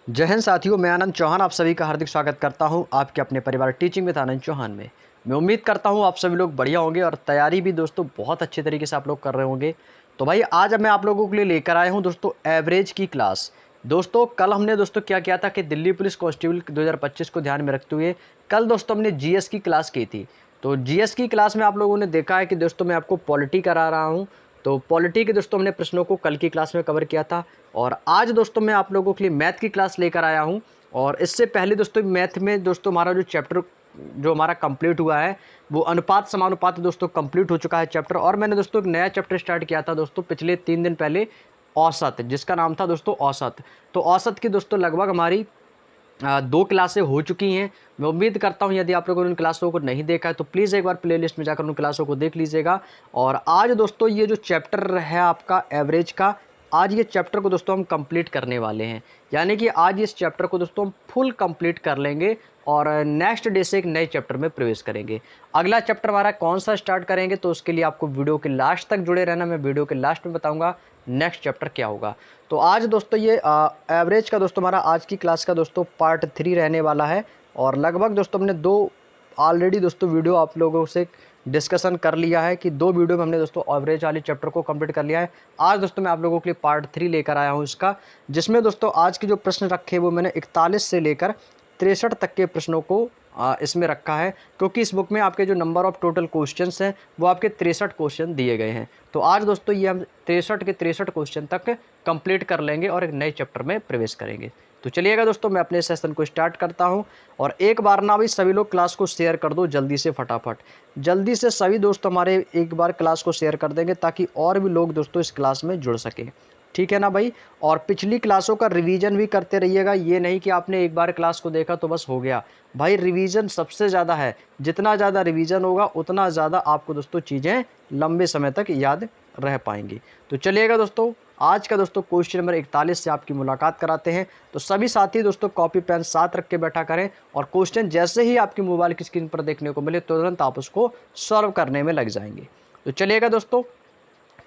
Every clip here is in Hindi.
जय हिंद साथियों, मैं आनंद चौहान आप सभी का हार्दिक स्वागत करता हूं आपके अपने परिवार टीचिंग विद आनंद चौहान में। मैं उम्मीद करता हूं आप सभी लोग बढ़िया होंगे और तैयारी भी दोस्तों बहुत अच्छे तरीके से आप लोग कर रहे होंगे। तो भाई आज मैं आप लोगों के लिए लेकर आया हूं दोस्तों एवरेज की क्लास। दोस्तों कल हमने दोस्तों क्या किया था कि दिल्ली पुलिस कांस्टेबल 2025 को ध्यान में रखते हुए कल दोस्तों हमने जीएस की क्लास की थी। तो जीएस की क्लास में आप लोगों ने देखा है कि दोस्तों मैं आपको पॉलिटी करा रहा हूँ। तो पॉलिटी के दोस्तों हमने प्रश्नों को कल की क्लास में कवर किया था और आज दोस्तों मैं आप लोगों के लिए मैथ की क्लास लेकर आया हूं। और इससे पहले दोस्तों मैथ में दोस्तों हमारा जो चैप्टर जो हमारा कंप्लीट हुआ है वो अनुपात समानुपात दोस्तों कंप्लीट हो चुका है चैप्टर। और मैंने दोस्तों एक नया चैप्टर स्टार्ट किया था दोस्तों पिछले 3 दिन पहले, औसत, जिसका नाम था दोस्तों औसत। तो औसत की दोस्तों लगभग हमारी 2 क्लासें हो चुकी हैं। मैं उम्मीद करता हूं यदि आप लोगों ने उन क्लासों को नहीं देखा है तो प्लीज़ एक बार प्लेलिस्ट में जाकर उन क्लासों को देख लीजिएगा। और आज दोस्तों ये जो चैप्टर है आपका एवरेज का, आज ये चैप्टर को दोस्तों हम कंप्लीट करने वाले हैं। यानी कि आज इस चैप्टर को दोस्तों हम फुल कंप्लीट कर लेंगे और नेक्स्ट डे से एक नए चैप्टर में प्रवेश करेंगे। अगला चैप्टर हमारा कौन सा स्टार्ट करेंगे तो उसके लिए आपको वीडियो के लास्ट तक जुड़े रहना। मैं वीडियो के लास्ट में बताऊंगा नेक्स्ट चैप्टर क्या होगा। तो आज दोस्तों ये एवरेज का दोस्तों हमारा आज की क्लास का दोस्तों पार्ट 3 रहने वाला है। और लगभग दोस्तों हमने 2 ऑलरेडी दोस्तों वीडियो आप लोगों से डिस्कशन कर लिया है कि 2 वीडियो में हमने दोस्तों एवरेज वाले चैप्टर को कंप्लीट कर लिया है। आज दोस्तों मैं आप लोगों के लिए पार्ट 3 लेकर आया हूँ इसका, जिसमें दोस्तों आज के जो प्रश्न रखे वो मैंने 41 से लेकर 63 तक के प्रश्नों को इसमें रखा है, क्योंकि इस बुक में आपके जो नंबर ऑफ टोटल क्वेश्चंस हैं वो आपके 63 क्वेश्चन दिए गए हैं। तो आज दोस्तों ये हम 63 के 63 क्वेश्चन तक कंप्लीट कर लेंगे और एक नए चैप्टर में प्रवेश करेंगे। तो चलिएगा दोस्तों मैं अपने सेशन को स्टार्ट करता हूं। और एक बार ना भाई सभी लोग क्लास को शेयर कर दो जल्दी से, फटाफट जल्दी से सभी दोस्त हमारे एक बार क्लास को शेयर कर देंगे ताकि और भी लोग दोस्तों इस क्लास में जुड़ सकें। ठीक है ना भाई। और पिछली क्लासों का रिवीजन भी करते रहिएगा, ये नहीं कि आपने एक बार क्लास को देखा तो बस हो गया। भाई रिवीजन सबसे ज़्यादा है, जितना ज़्यादा रिवीजन होगा उतना ज़्यादा आपको दोस्तों चीज़ें लंबे समय तक याद रह पाएंगी। तो चलिएगा दोस्तों आज का दोस्तों क्वेश्चन नंबर 41 से आपकी मुलाकात कराते हैं। तो सभी साथी दोस्तों कॉपी पेन साथ रख के बैठा करें और क्वेश्चन जैसे ही आपकी मोबाइल की स्क्रीन पर देखने को मिले तुरंत आप उसको सॉल्व करने में लग जाएंगे। तो चलिएगा दोस्तों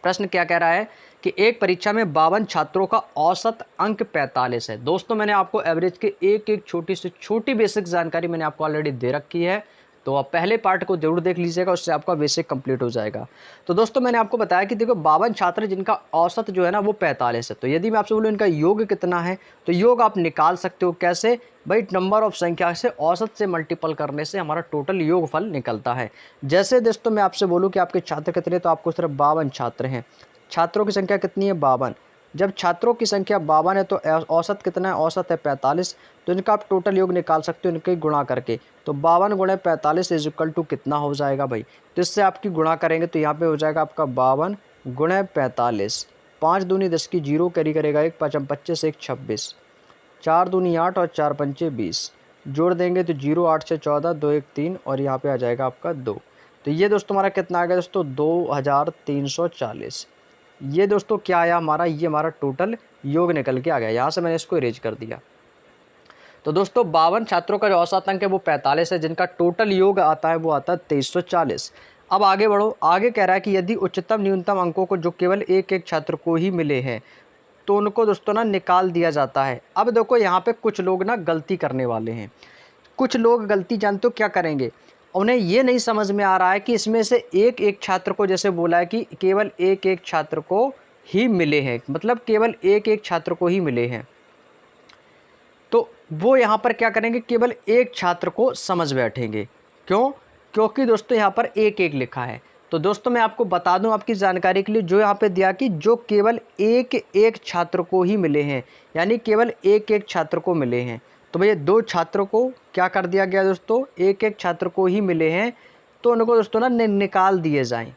प्रश्न क्या कह रहा है कि एक परीक्षा में 52 छात्रों का औसत अंक 45 है। दोस्तों मैंने आपको एवरेज के एक एक छोटी से छोटी बेसिक जानकारी मैंने आपको ऑलरेडी दे रखी है, तो आप पहले पार्ट को जरूर देख लीजिएगा, उससे आपका बेसिक कंप्लीट हो जाएगा। तो दोस्तों मैंने आपको बताया कि देखो 52 छात्र जिनका औसत जो है ना वो 45 है। तो यदि मैं आपसे बोलूँ इनका योग कितना है तो योग आप निकाल सकते हो कैसे भाई, नंबर ऑफ संख्या से औसत से मल्टीपल करने से हमारा टोटल योगफल निकलता है। जैसे दोस्तों मैं आपसे बोलूँ कि आपके छात्र कितने, तो आपको सिर्फ 52 छात्र हैं। छात्रों की संख्या कितनी है 52। जब छात्रों की संख्या 52 है तो औसत कितना है, औसत है 45। तो इनका आप टोटल योग निकाल सकते हो इनके गुणा करके। तो 52 गुणे 45 इज इक्वल टू कितना हो जाएगा भाई, तो इससे आपकी गुणा करेंगे तो यहाँ पे हो जाएगा आपका 52 गुणे 45। 5 दूनी 10 की 0 कैरी करेगा, 1 5 25 1 26, 4 दूनी 8 और 4 पंचे 20, जोड़ देंगे तो 0 8 से 14 2 1 3 और यहाँ पे आ जाएगा आपका 2। तो ये दोस्तों हमारा कितना आ गया दोस्तों 2340। ये दोस्तों क्या आया हमारा, ये हमारा टोटल योग निकल के आ गया। यहाँ से मैंने इसको इरेज कर दिया। तो दोस्तों 52 छात्रों का जो औसत अंक है वो 45 है, जिनका टोटल योग आता है वो आता है 2340। अब आगे बढ़ो, आगे कह रहा है कि यदि उच्चतम न्यूनतम अंकों को जो केवल एक एक छात्र को ही मिले हैं तो उनको दोस्तों ना निकाल दिया जाता है। अब देखो यहाँ पे कुछ लोग ना गलती करने वाले हैं। कुछ लोग गलती जानते हो क्या करेंगे, उन्हें ये नहीं समझ में आ रहा है कि इसमें से एक एक छात्र को, जैसे बोला है कि केवल एक एक छात्र को ही मिले हैं, मतलब केवल एक एक छात्र को ही मिले हैं, तो वो यहाँ पर क्या करेंगे, केवल एक छात्र को समझ बैठेंगे। क्यों? क्योंकि दोस्तों यहाँ पर एक एक लिखा है। तो दोस्तों मैं आपको बता दूं आपकी जानकारी के लिए, जो यहाँ पे दिया कि जो केवल एक एक छात्र को ही मिले हैं, यानी केवल एक एक छात्र को मिले हैं। तो भैया 2 छात्रों को क्या कर दिया गया दोस्तों, एक एक छात्र को ही मिले हैं, तो उनको दोस्तों ना निकाल दिए जाएं।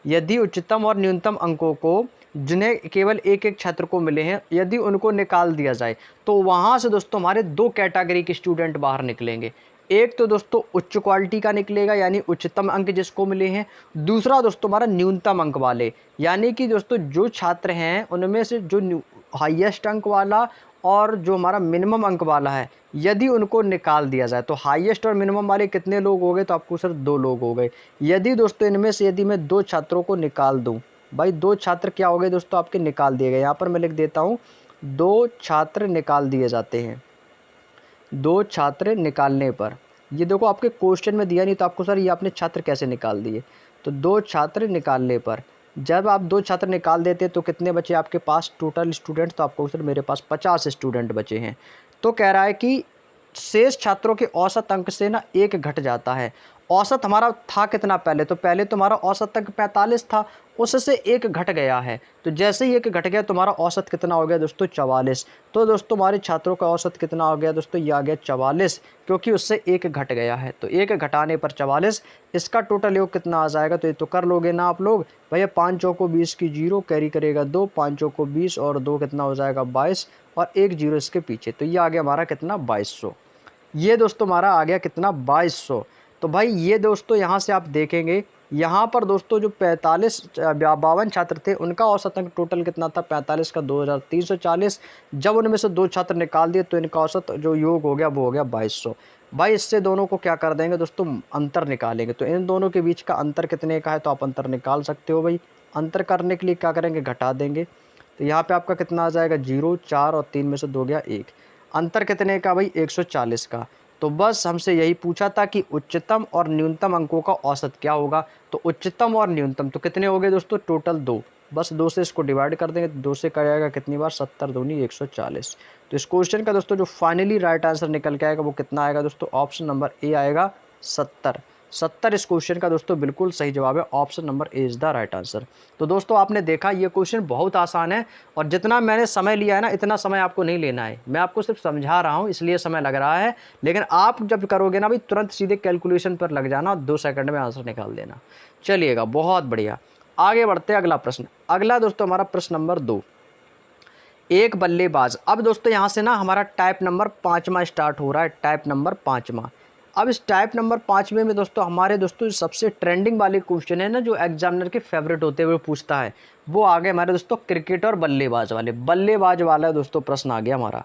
यदि उच्चतम और न्यूनतम अंकों को जिन्हें केवल एक एक छात्र को मिले हैं यदि उनको निकाल दिया जाए तो वहाँ से दोस्तों हमारे 2 कैटेगरी के स्टूडेंट बाहर निकलेंगे। एक तो दोस्तों उच्च क्वालिटी का निकलेगा यानी उच्चतम अंक जिसको मिले हैं, दूसरा दोस्तों हमारा न्यूनतम अंक वाले, यानी कि दोस्तों जो छात्र हैं उनमें से जो हाईएस्ट अंक वाला और जो हमारा मिनिमम अंक वाला है यदि उनको निकाल दिया जाए तो हाईएस्ट और मिनिमम वाले कितने लोग हो गए, तो आपको सिर्फ 2 लोग हो गए। यदि दोस्तों इनमें से यदि मैं 2 छात्रों को निकाल दूं, भाई 2 छात्र क्या हो गए दोस्तों आपके निकाल दिए गए। यहाँ पर मैं लिख देता हूँ 2 छात्र निकाल दिए जाते हैं। 2 छात्र निकालने पर, ये देखो आपके क्वेश्चन में दिया नहीं तो आपको सर ये आपने छात्र कैसे निकाल दिए। तो 2 छात्र निकालने पर, जब आप 2 छात्र निकाल देते तो कितने बचे आपके पास टोटल स्टूडेंट, तो आपको सर मेरे पास 50 स्टूडेंट बचे हैं। तो कह रहा है कि शेष छात्रों के औसत अंक से ना 1 घट जाता है। औसत हमारा था कितना पहले, तो पहले तुम्हारा औसत अंक 45 था, उससे 1 घट गया है। तो जैसे ही 1 घट गया तुम्हारा औसत कितना हो गया दोस्तों 44। तो दोस्तों हमारे छात्रों का औसत कितना हो गया दोस्तों, ये आ गया 44, क्योंकि उससे 1 घट गया है। तो 1 घटाने पर 44, इसका टोटल योग कितना आ जाएगा, तो ये तो कर लोगे ना आप लोग भैया। 5 चौको 20 की 0 कैरी करेगा 2, 5 चौको 20 और 2 कितना हो जाएगा 22 और 1 0 इसके पीछे, तो ये आ गया हमारा कितना 2200। ये दोस्तों हमारा आ गया कितना 2200। तो भाई ये दोस्तों यहाँ से आप देखेंगे, यहाँ पर दोस्तों जो 52 छात्र थे उनका औसत अंक टोटल कितना था 45 का 2340। जब उनमें से 2 छात्र निकाल दिए तो इनका औसत जो योग हो गया वो हो गया 2200। भाई इससे दोनों को क्या कर देंगे दोस्तों, अंतर निकालेंगे। तो इन दोनों के बीच का अंतर कितने का है, तो आप अंतर निकाल सकते हो भाई। अंतर करने के लिए क्या करेंगे, घटा देंगे। तो यहाँ पे आपका कितना आ जाएगा 0, 4 और 3 में से 2 गया 1। अंतर कितने का भाई 140 का। तो बस हमसे यही पूछा था कि उच्चतम और न्यूनतम अंकों का औसत क्या होगा। तो उच्चतम और न्यूनतम तो कितने हो गए दोस्तों, टोटल 2। बस 2 से इसको डिवाइड कर देंगे, 2 से करेगा कितनी बार 70 दूनी 140। तो इस क्वेश्चन का दोस्तों जो फाइनली राइट आंसर निकल के आएगा वो कितना आएगा दोस्तों, ऑप्शन नंबर ए आएगा 70। 70 इस क्वेश्चन का दोस्तों बिल्कुल सही जवाब है, option number A is the right answer. तो दोस्तों आपने देखा ये क्वेश्चन बहुत आसान है और जितना मैंने समय लिया है ना इतना समय आपको नहीं लेना है। मैं आपको सिर्फ समझा रहा हूँ इसलिए समय लग रहा है, लेकिन आप जब करोगे ना भाई तुरंत सीधे कैलकुलेशन पर लग जाना, 2 सेकंड में आंसर निकाल देना। चलिएगा बहुत बढ़िया, आगे बढ़ते हैं अगला प्रश्न। अगला दोस्तों हमारा प्रश्न नंबर 2, एक बल्लेबाज। अब दोस्तों यहाँ से ना हमारा टाइप नंबर 5वां स्टार्ट हो रहा है, टाइप नंबर 5वां। अब इस टाइप नंबर 5वें में दोस्तों हमारे दोस्तों सबसे ट्रेंडिंग वाले क्वेश्चन है ना, जो एग्जामिनर के फेवरेट होते हुए पूछता है, वो आ गए हमारे दोस्तों क्रिकेट और बल्लेबाज वाले। बल्लेबाज वाला दोस्तों प्रश्न आ गया हमारा।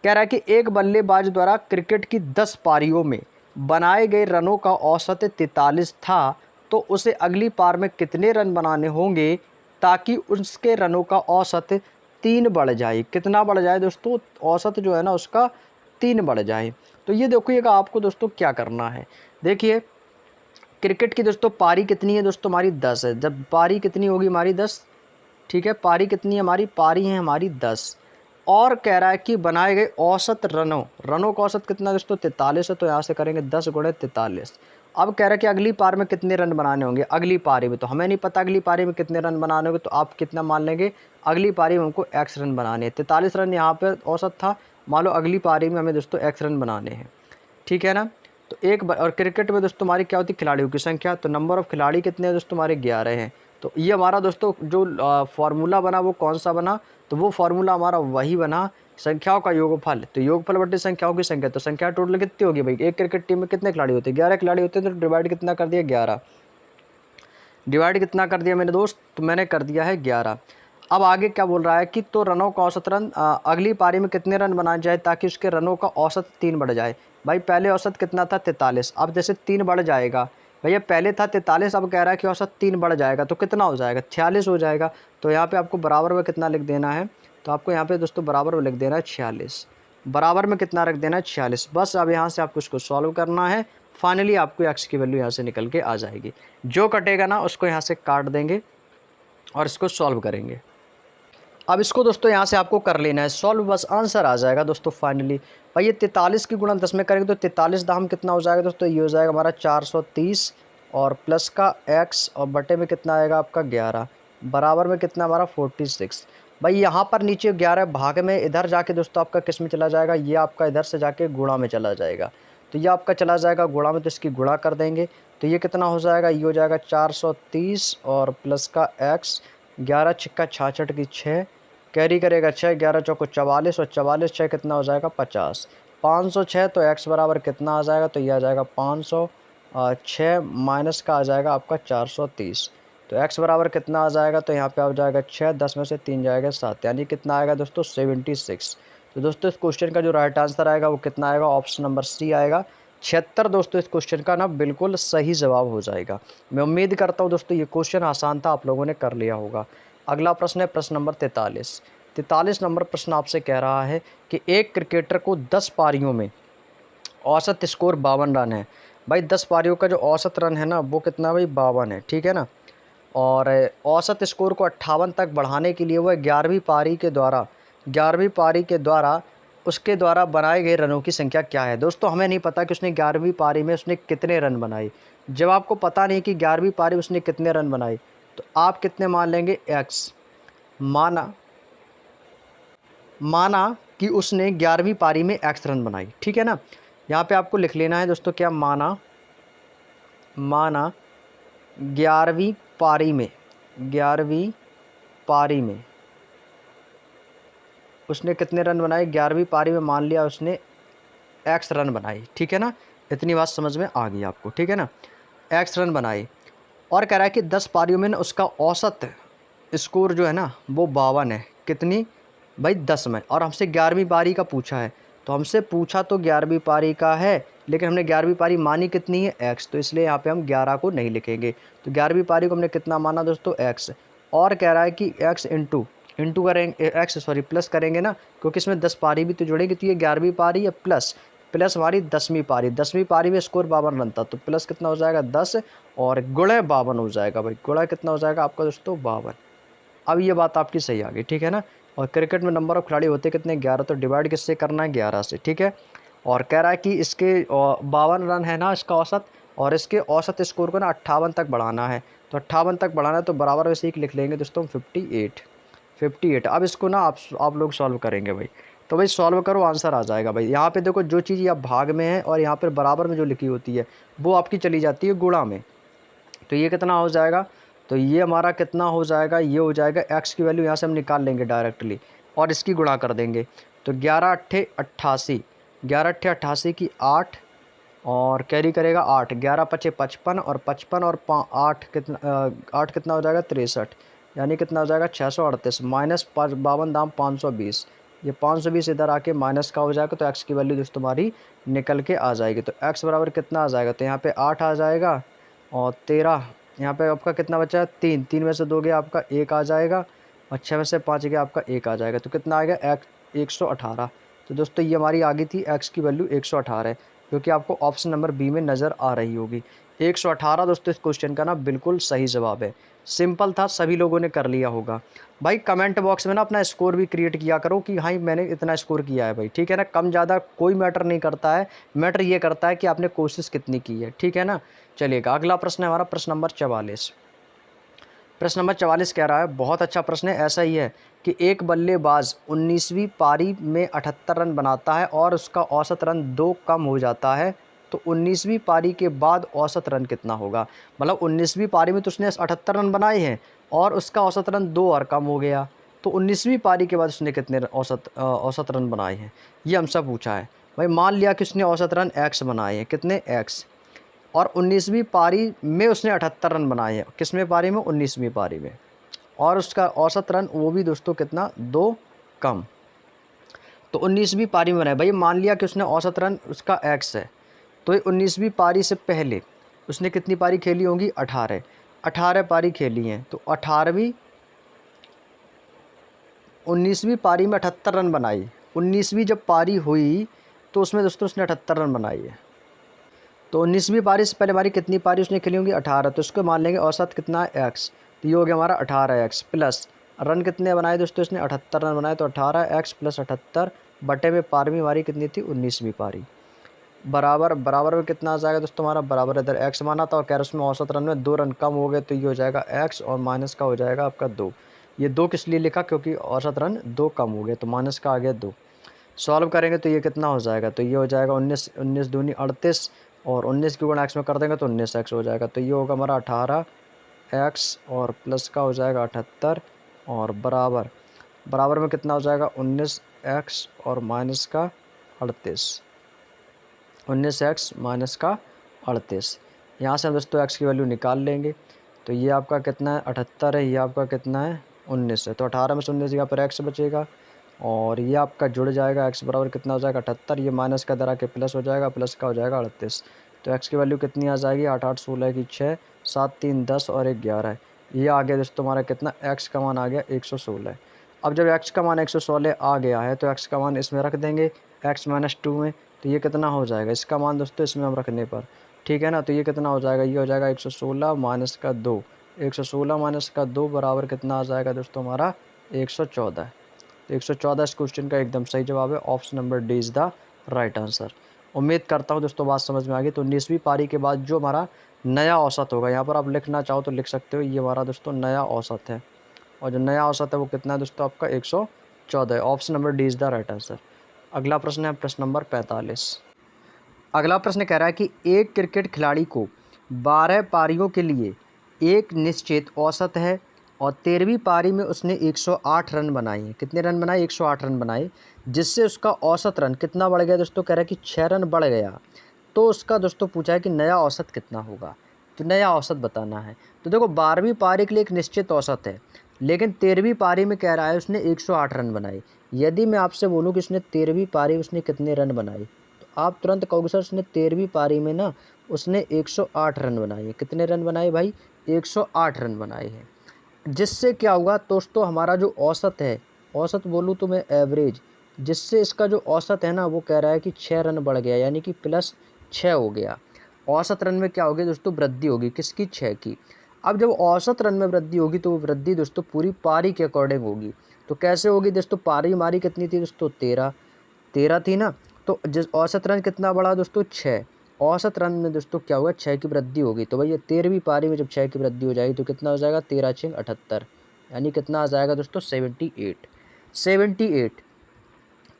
कह रहा है कि एक बल्लेबाज द्वारा क्रिकेट की 10 पारियों में बनाए गए रनों का औसत 43 था, तो उसे अगली पार में कितने रन बनाने होंगे ताकि उसके रनों का औसत 3 बढ़ जाए। कितना बढ़ जाए दोस्तों, औसत जो है ना उसका 3 बढ़ जाए। तो ये देखिएगा आपको दोस्तों क्या करना है। देखिए क्रिकेट की दोस्तों पारी कितनी है दोस्तों, हमारी 10 है। जब पारी कितनी होगी हमारी 10, ठीक है, पारी कितनी है हमारी, पारी है हमारी 10। और कह रहा है कि बनाए गए औसत रनों का औसत कितना दोस्तों 43 है। तो यहाँ से करेंगे 10 गुणे 43। अब कह रहा है कि अगली पार में कितने रन बनाने होंगे, अगली पारी में तो हमें नहीं पता अगली पारी में कितने रन बनाने होंगे, तो आप कितना मान लेंगे, अगली पारी में हमको एक्स रन बनाने हैं। 43 रन यहाँ पर औसत था, मान लो अगली पारी में हमें दोस्तों एक्स रन बनाने हैं, ठीक है ना। तो और क्रिकेट में दोस्तों हमारी क्या होती है, खिलाड़ियों की संख्या। तो नंबर ऑफ खिलाड़ी कितने हैं दोस्तों, हमारे 11 हैं। तो ये हमारा दोस्तों जो फार्मूला बना वो कौन सा बना, तो वो फार्मूला हमारा वही बना, संख्याओं का योगफल। तो योगफल बटे संख्याओं की संख्या, तो संख्या टोटल कितनी होगी भाई, एक क्रिकेट टीम में कितने खिलाड़ी होते हैं, 11 खिलाड़ी होते हैं। तो डिवाइड कितना कर दिया 11, डिवाइड कितना कर दिया मेरे दोस्त, तो मैंने कर दिया है 11। अब आगे क्या बोल रहा है कि तो रनों का औसत रन अगली पारी में कितने रन बनाए जाए ताकि उसके रनों का औसत 3 बढ़ जाए। भाई पहले औसत कितना था 43, अब जैसे 3 बढ़ जाएगा, भैया पहले था 43, अब कह रहा है कि औसत 3 बढ़ जाएगा, तो कितना हो जाएगा 46 हो जाएगा। तो यहाँ पे आपको बराबर में कितना लिख देना है, तो आपको यहाँ पे दोस्तों बराबर में लिख देना है 46। बराबर में कितना रख देना है 46। बस अब यहाँ से आपको इसको सॉल्व करना है, फाइनली आपको एक्स की वैल्यू यहाँ से निकल के आ जाएगी। जो कटेगा ना उसको यहाँ से काट देंगे और इसको सॉल्व करेंगे। अब इसको दोस्तों यहाँ से आपको कर लेना है सॉल्व, बस आंसर आ जाएगा दोस्तों फाइनली। भाई ये 43 की गुणा 10 में करेंगे तो 43 दाम कितना हो जाएगा दोस्तों, ये हो जाएगा हमारा 430 और प्लस का x और बटे में कितना आएगा आपका 11, बराबर में कितना हमारा 46। भाई यहाँ पर नीचे 11 भाग में, इधर जाके दोस्तों आपका किस में चला जाएगा, ये आपका इधर से जाके गुणा में चला जाएगा। तो ये आपका चला जाएगा गुणा में, तो इसकी गुणा कर देंगे तो ये कितना हो जाएगा, ये हो जाएगा 430 और प्लस का x, 11 छिक्का 66 की 6 कैरी करेगा 6, 11 चौको 44 और 44 6 कितना हो जाएगा 50, 506। तो x बराबर कितना आ जाएगा, तो ये आ जाएगा 506 माइनस का आ जाएगा आपका 430। तो x बराबर कितना आ जाएगा, तो यहाँ पे आ जाएगा 6, 10 में से 3 जाएगा 7, यानी कितना आएगा दोस्तों 76। तो दोस्तों इस क्वेश्चन का जो राइट आंसर आएगा वो कितना आएगा, ऑप्शन नंबर सी आएगा 76। दोस्तों इस क्वेश्चन का ना बिल्कुल सही जवाब हो जाएगा। मैं उम्मीद करता हूँ दोस्तों ये क्वेश्चन आसान था, आप लोगों ने कर लिया होगा। अगला प्रश्न है प्रश्न नंबर 43। 43 नंबर प्रश्न आपसे कह रहा है कि एक क्रिकेटर को 10 पारियों में औसत स्कोर 52 रन है। भाई 10 पारियों का जो औसत रन है ना वो कितना भाई 52 है, ठीक है ना। और औसत स्कोर को 58 तक बढ़ाने के लिए वह 11वीं पारी के द्वारा उसके द्वारा बनाए गए रनों की संख्या क्या है। दोस्तों हमें नहीं पता कि उसने 11वीं पारी में उसने कितने रन बनाए। जब आपको पता नहीं कि 11वीं पारी उसने कितने रन बनाए तो आप कितने मान लेंगे एक्स। माना माना कि उसने 11वीं पारी में एक्स रन बनाई, ठीक है ना। यहाँ पे आपको लिख लेना है दोस्तों क्या, माना 11वीं पारी में 11वीं पारी में उसने कितने रन बनाए। 11वीं पारी में मान लिया उसने एक्स रन बनाए, ठीक है ना। इतनी बात समझ में आ गई आपको, ठीक है ना। एक्स रन बनाए और कह रहा है कि 10 पारियों में ना उसका औसत स्कोर जो है ना वो 52 है। कितनी भाई 10 में, और हमसे 11वीं पारी का पूछा है। तो हमसे पूछा तो 11वीं पारी का है, लेकिन हमने 11वीं पारी मानी कितनी है एक्स, तो इसलिए यहाँ पे हम 11 को नहीं लिखेंगे। तो 11वीं पारी को हमने कितना माना दोस्तों एक्स। और कह रहा है कि एक्स इंटू इंटू करेंगे एक्स सॉरी प्लस करेंगे ना, क्योंकि इसमें 10 पारी भी तो जुड़ेगी। तो ये 11वीं पारी या प्लस प्लस हमारी 10वीं पारी, 10वीं पारी में स्कोर 52 रन था तो प्लस कितना हो जाएगा 10 और गुणे 52 हो जाएगा। भाई गुणा कितना हो जाएगा आपका दोस्तों 52। अब ये बात आपकी सही आ गई, ठीक है ना। और क्रिकेट में नंबर ऑफ खिलाड़ी होते कितने 11, तो डिवाइड किससे करना है 11 से, ठीक है। और कह रहा है कि इसके 52 रन है ना इसका औसत, और इसके औसत स्कोर को ना 58 तक बढ़ाना है। तो 58 तक बढ़ाना है तो बराबर वैसे ही लिख लेंगे दोस्तों 58। अब इसको ना आप लोग सॉल्व करेंगे भाई। तो भाई सॉल्व करो आंसर आ जाएगा। भाई यहाँ पे देखो जो चीज़ या भाग में है और यहाँ पर बराबर में जो लिखी होती है वो आपकी चली जाती है गुणा में। तो ये कितना हो जाएगा, तो ये हमारा कितना हो जाएगा, ये हो जाएगा एक्स की वैल्यू यहाँ से हम निकाल लेंगे डायरेक्टली और इसकी गुणा कर देंगे। तो 11 अट्ठे 88, 11 अट्ठे 88 की 8 और कैरी करेगा 8, 11 पचे 55 और 55 और 8 कितना 8 कितना हो जाएगा 63, यानी कितना हो जाएगा 638 माइनस 52 दाम 520। ये 520 इधर आके माइनस का हो जाएगा तो एक्स की वैल्यू दोस्तों तुम्हारी निकल के आ जाएगी। तो एक्स बराबर कितना आ जाएगा, तो यहाँ पे 8 आ जाएगा और 13, यहाँ पे आपका कितना बचा है 3, 3 में से 2 गया आपका 1 आ जाएगा और 6 में से 5 गया आपका 1 आ जाएगा। तो कितना आएगा एक्स 118। तो दोस्तों ये हमारी आ गई थी एक्स की वैल्यू 118 है, क्योंकि आपको ऑप्शन नंबर बी में नज़र आ रही होगी। 118 दोस्तों इस क्वेश्चन का ना बिल्कुल सही जवाब है। सिंपल था, सभी लोगों ने कर लिया होगा। भाई कमेंट बॉक्स में ना अपना स्कोर भी क्रिएट किया करो कि हाँ मैंने इतना स्कोर किया है भाई, ठीक है ना। कम ज़्यादा कोई मैटर नहीं करता है, मैटर ये करता है कि आपने कोशिश कितनी की है, ठीक है ना। चलिएगा अगला प्रश्न है हमारा प्रश्न नंबर 44। प्रश्न नंबर 44 कह रहा है, बहुत अच्छा प्रश्न है, ऐसा ही है कि एक बल्लेबाज 19वीं पारी में 78 रन बनाता है और उसका औसत रन 2 कम हो जाता है, तो 19वीं पारी के बाद औसत रन कितना होगा। मतलब 19वीं पारी में तो उसने 78 रन बनाए हैं और उसका औसत रन 2 और कम हो गया, तो 19वीं पारी के बाद उसने कितने औसत रन बनाए हैं, ये हमसे पूछा है। भाई मान लिया कि उसने औसत रन एक्स बनाए हैं, कितने एक्स, और 19वीं पारी में उसने 78 रन बनाए हैं। किसमें पारी में, 19वीं पारी में, और उसका औसत रन वो भी दोस्तों कितना 2 कम। तो 19वीं पारी में बनाए। भाई मान लिया कि उसने औसत रन उसका एक्स है, तो ये 19वीं पारी से पहले उसने कितनी पारी खेली होंगी 18 पारी खेली हैं। तो 19वीं पारी में 78 रन बनाई। 19वीं जब पारी हुई तो उसमें दोस्तों उसने 78 रन बनाई है। तो 19वीं पारी से पहले हमारी कितनी पारी उसने खेली होंगी 18, तो उसको मान लेंगे औसत कितना है एक्स। तो ये हो गया हमारा 18x प्लस रन कितने बनाए दोस्तों इसने 78 रन बनाए, तो 18x प्लस 78 बटे में पारवीं हमारी कितनी थी 19वीं पारी, बराबर बराबर में कितना आ जाएगा दोस्तों हमारा, बराबर इधर x माना था और कह रहे उसमें औसत रन में 2 रन कम हो गए, तो ये हो जाएगा x और माइनस का हो जाएगा आपका 2। ये 2 किस लिए लिखा, क्योंकि औसत रन 2 कम हो गए, तो माइनस का आ गया 2। सॉल्व करेंगे तो ये कितना हो जाएगा, तो ये हो जाएगा 19 19 दूनी 38 और 19 की गुणा एक्स में कर देंगे तो 19x हो जाएगा। तो ये होगा हमारा 18x और प्लस का हो जाएगा 78 और बराबर बराबर में कितना हो जाएगा 19x और माइनस का 38, 19x माइनस का 38। यहाँ से हम दोस्तों x की वैल्यू निकाल लेंगे। तो ये आपका कितना है 78 है, ये आपका कितना है 19 है, तो 18 में से 19 यहाँ पर x बचेगा और ये आपका जुड़ जाएगा x बराबर कितना हो जाएगा 78, ये माइनस का इधर आके प्लस हो जाएगा, प्लस का हो जाएगा 38। तो x की वैल्यू कितनी आ जाएगी 8 8 16 की 6 7 3 10 और 1 11 है। ये आ गया दोस्तों हमारा कितना x का मान आ गया 116। अब जब x का मान 116 आ गया है तो x का मान इसमें रख देंगे x माइनस 2 में, तो ये कितना हो जाएगा, इसका मान दोस्तों इसमें हम रखने पर, ठीक है ना, तो ये कितना हो जाएगा, ये हो जाएगा 116 माइनस का 2, 116 माइनस का 2 बराबर कितना आ जाएगा दोस्तों हमारा 114। तो 114 इस क्वेश्चन का एकदम सही जवाब है। Option number D is the right answer. उम्मीद करता हूँ दोस्तों बात समझ में आ गई। तो 19वीं पारी के बाद जो हमारा नया औसत होगा, यहाँ पर आप लिखना चाहो तो लिख सकते हो, ये हमारा दोस्तों नया औसत है, और जो नया औसत है वो कितना है दोस्तों आपका 114 है। Option number D is the right answer. अगला प्रश्न है प्रश्न नंबर 45। अगला प्रश्न कह रहा है कि एक क्रिकेट खिलाड़ी को 12 पारियों के लिए एक निश्चित औसत है और 13वीं पारी में उसने 108 रन बनाए हैं। कितने रन बनाए, 108 रन बनाए, जिससे उसका औसत रन कितना बढ़ गया दोस्तों, कह रहा है कि 6 रन बढ़ गया। तो उसका दोस्तों पूछा है कि नया औसत कितना होगा, तो नया औसत बताना है। तो देखो 12वीं पारी के लिए एक निश्चित औसत है, लेकिन 13वीं पारी में कह रहा है उसने 108 रन बनाए। यदि मैं आपसे बोलूँ कि उसने 13वीं पारी उसने कितने रन बनाए, तो आप तुरंत कहोगे सर उसने 13वीं पारी में ना उसने 108 रन बनाए। कितने रन बनाए भाई, 108 रन बनाए हैं। जिससे क्या हुआ दोस्तों, हमारा जो औसत है, औसत बोलूँ तो मैं एवरेज, जिससे इसका जो औसत है ना वो कह रहा है कि 6 रन बढ़ गया, यानी कि +6 हो गया। औसत रन में क्या होगी दोस्तों, वृद्धि होगी, किसकी, 6 की। अब जब औसत रन में वृद्धि होगी तो वो वृद्धि दोस्तों पूरी पारी के अकॉर्डिंग होगी। तो कैसे होगी दोस्तों, पारी हमारी कितनी थी दोस्तों, 13 थी ना, तो जिस औसत रन कितना बढ़ा दोस्तों, 6। औसत रन में दोस्तों क्या होगा, 6 की वृद्धि होगी। तो भाई ये 13वीं पारी में जब 6 की वृद्धि हो जाएगी तो कितना हो जाएगा, 13 6 78, यानी कितना आ जाएगा दोस्तों 78।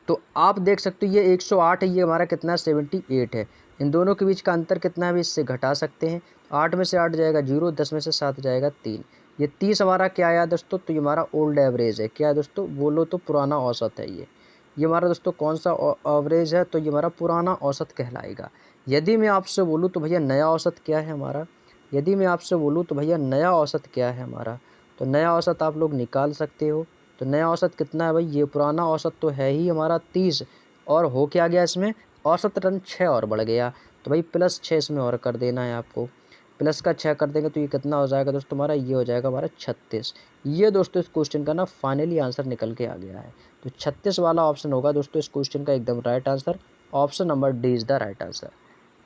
तो आप देख सकते हो ये 108 है, ये हमारा कितना 78 है। इन दोनों के बीच का अंतर कितना है, भी इससे घटा सकते हैं। 8 में से 8 जाएगा 0, 10 में से 7 जाएगा 3। ये 30 हमारा क्या आया दोस्तों, तो ये हमारा ओल्ड एवरेज है। क्या है दोस्तों, बोलो तो पुराना औसत है। ये हमारा दोस्तों कौन सा एवरेज है, तो ये हमारा पुराना औसत कहलाएगा। यदि मैं आपसे बोलूँ तो भैया नया औसत क्या है हमारा, यदि मैं आपसे बोलूँ तो भैया नया औसत क्या है हमारा, तो नया औसत आप लोग निकाल सकते हो। तो नया औसत कितना है भाई, ये पुराना औसत तो है ही हमारा 30, और हो क्या गया इसमें, औसत रन 6 और बढ़ गया। तो भाई +6 इसमें और कर देना है आपको, प्लस का 6 कर देंगे तो ये कितना हो जाएगा दोस्तों हमारा, ये हो जाएगा हमारा 36। ये दोस्तों इस क्वेश्चन का ना फाइनली आंसर निकल के आ गया है। तो 36 वाला ऑप्शन होगा दोस्तों इस क्वेश्चन का एकदम right answer. Option number D is the right answer.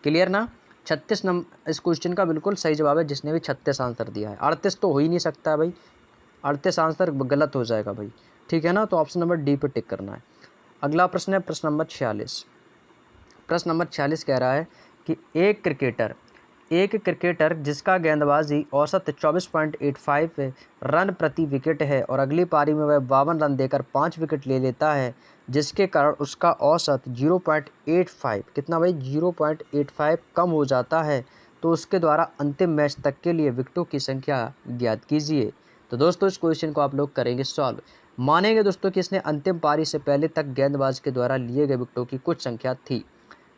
Clear ना, 36 नंबर इस क्वेश्चन का बिल्कुल सही जवाब है, जिसने भी 36 आंसर दिया है। 38 तो हो ही नहीं सकता है भाई, 38 आंसर गलत हो जाएगा भाई, ठीक है ना। तो ऑप्शन नंबर डी पर टिक करना है। अगला प्रश्न है प्रश्न नंबर 46। प्रश्न नंबर 46 कह रहा है कि एक क्रिकेटर जिसका गेंदबाजी औसत 24.85 रन प्रति विकेट है और अगली पारी में वह 52 रन देकर 5 विकेट ले लेता है, जिसके कारण उसका औसत 0.85 कितना भाई 0.85 कम हो जाता है, तो उसके द्वारा अंतिम मैच तक के लिए विकेटों की संख्या ज्ञात कीजिए। तो दोस्तों इस क्वेश्चन को आप लोग करेंगे सॉल्व। मानेंगे दोस्तों कि इसने अंतिम पारी से पहले तक गेंदबाज के द्वारा लिए गए विकेटों की कुछ संख्या थी।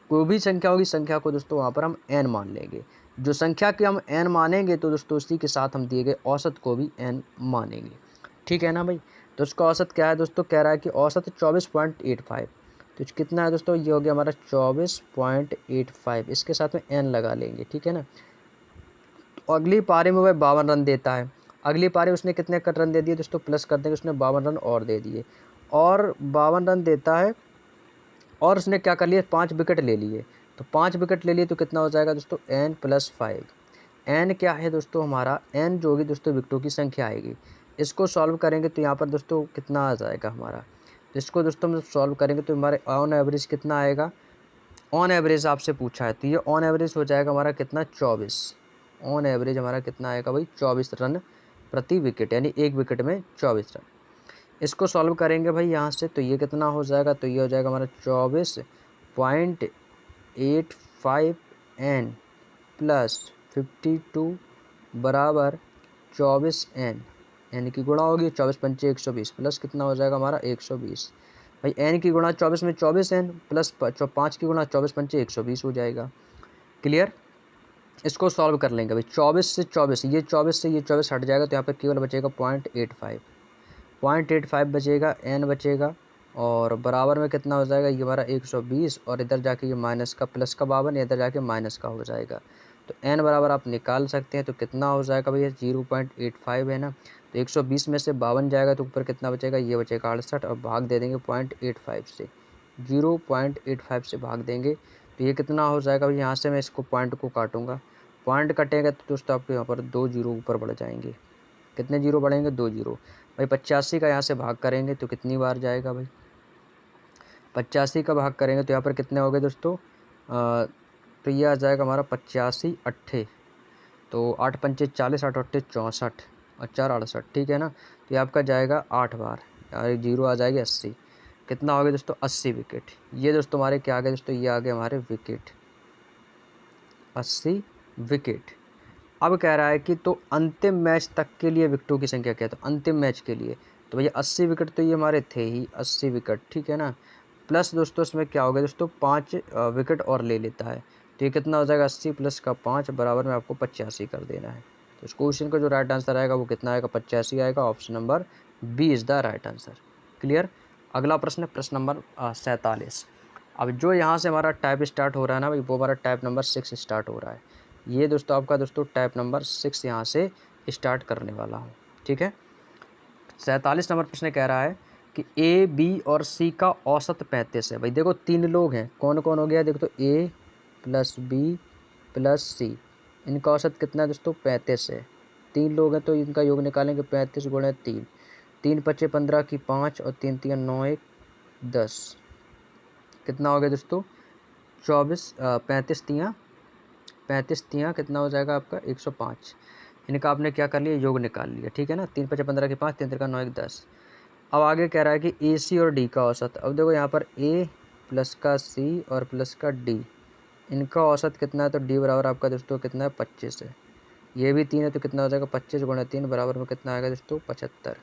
कोई भी संख्या होगी, संख्या को दोस्तों वहाँ पर हम n मान लेंगे। जो संख्या के हम n मानेंगे तो दोस्तों उसी के साथ हम दिए गए औसत को भी n मानेंगे, ठीक है ना भाई। तो उसका औसत क्या है दोस्तों, कह रहा है कि औसत 24.85, तो कितना है दोस्तों, ये हो गया हमारा 24.85, इसके साथ में n लगा लेंगे, ठीक है ना। तो अगली पारी में वह 52 रन देता है, अगली पारी उसने कितने रन दे दिए दोस्तों, प्लस कर देंगे, उसने 52 रन और दे दिए, और 52 रन देता है, और उसने क्या कर लिया, 5 विकेट ले लिए। तो 5 विकेट ले लिए तो कितना हो जाएगा दोस्तों n+5। n क्या है दोस्तों हमारा, n जो होगी दोस्तों विकेटों की संख्या आएगी। इसको सॉल्व करेंगे तो यहाँ पर दोस्तों कितना आ जाएगा हमारा, तो इसको दोस्तों हम सॉल्व करेंगे तो हमारे ऑन एवरेज कितना आएगा, ऑन एवरेज आपसे पूछा है तो ये ऑन एवरेज हो जाएगा हमारा कितना 24। ऑन एवरेज हमारा कितना आएगा भाई 24 रन प्रति विकेट, यानी एक विकेट में 24 रन। इसको सॉल्व करेंगे भाई यहाँ से तो ये कितना हो जाएगा, तो ये हो जाएगा हमारा 24.85 n प्लस 52 बराबर 24 n, यानी कि गुणा होगी 24 पंचे 120 प्लस कितना हो जाएगा हमारा 120। भाई n की गुणा 24 में 24n प्लस 5 की गुणा 24 पंचे 120 हो जाएगा। क्लियर, इसको सॉल्व कर लेंगे भाई 24 से 24, ये 24 से ये 24 हट जाएगा तो यहाँ पर केवल बचेगा 0.85 बचेगा, n बचेगा, और बराबर में कितना हो जाएगा, ये हमारा 120, और इधर जाके ये माइनस का प्लस का 52, इधर जाके माइनस का हो जाएगा। तो n बराबर आप निकाल सकते हैं, तो कितना हो जाएगा भैया 0.85 है ना, तो 120 में से 52 जाएगा तो ऊपर कितना बचेगा, ये बचेगा 68, और भाग दे देंगे 0.85 से, 0.85 से भाग देंगे तो ये कितना हो जाएगा भाई। यहाँ से मैं इसको पॉइंट को काटूंगा, पॉइंट कटेगा तो दोस्तों आपको यहाँ पर 2 जीरो ऊपर बढ़ जाएंगे। कितने जीरो बढ़ेंगे, 2 जीरो। भाई 85 का यहाँ से भाग करेंगे तो कितनी बार जाएगा भाई, 85 का भाग करेंगे तो यहाँ पर कितने हो गए दोस्तों, तो ये आ जाएगा हमारा 85 अट्ठे, तो 8 पंचे 40, 8 अट्ठे 64 और 4 68, ठीक है ना। तो ये आपका जाएगा 8 बार, और जीरो आ जाएगी 80। कितना हो गया दोस्तों, 80 विकेट। ये दोस्तों हमारे क्या आ गए दोस्तों, ये आ गए हमारे विकेट, 80 विकेट। अब कह रहा है कि तो अंतिम मैच तक के लिए विकेटों की संख्या क्या है, तो अंतिम मैच के लिए तो भैया 80 विकेट तो ये हमारे थे ही, 80 विकेट, ठीक है ना। प्लस दोस्तों इसमें क्या हो गया दोस्तों, 5 विकेट और ले लेता है, तो ये कितना हो जाएगा, 80 प्लस का 5 बराबर में आपको 85 कर देना है। तो इस क्वेश्चन का जो राइट आंसर आएगा वो कितना आएगा, 85 आएगा। Option number B is the right answer. Clear. अगला प्रश्न है प्रश्न नंबर 47। अब जो यहाँ से हमारा टाइप स्टार्ट हो रहा है ना भाई, वो हमारा टाइप नंबर 6 स्टार्ट हो रहा है। ये दोस्तों आपका दोस्तों टाइप नंबर 6 यहाँ से स्टार्ट करने वाला हूँ, ठीक है। 47 नंबर प्रश्न कह रहा है कि ए बी और सी का औसत 35 है। भाई देखो 3 लोग हैं, कौन कौन हो गया, देखो तो ए प्लस बी प्लस सी, इनका औसत कितना है दोस्तों, 35 है। 3 लोग हैं तो इनका योग निकालेंगे, 35 गुणे 3, 3 पच्चे 15 की 5 और 3 3 9 1 10, कितना हो गया दोस्तों 24, 35 तियाँ कितना हो जाएगा आपका 105। इनका आपने क्या कर लिया, योग निकाल लिया, ठीक है ना। 3 पचे 15 की 5, 3 3 का 9 1 10। अब आगे कह रहा है कि ए सी और डी का औसत। अब देखो यहाँ पर ए प्लस का सी और प्लस का डी, इनका औसत कितना है, तो डी बराबर आपका दोस्तों कितना है, 25 है। ये भी 3 है तो कितना हो जाएगा, 25 गुणा 3 बराबर में कितना आएगा दोस्तों, 75।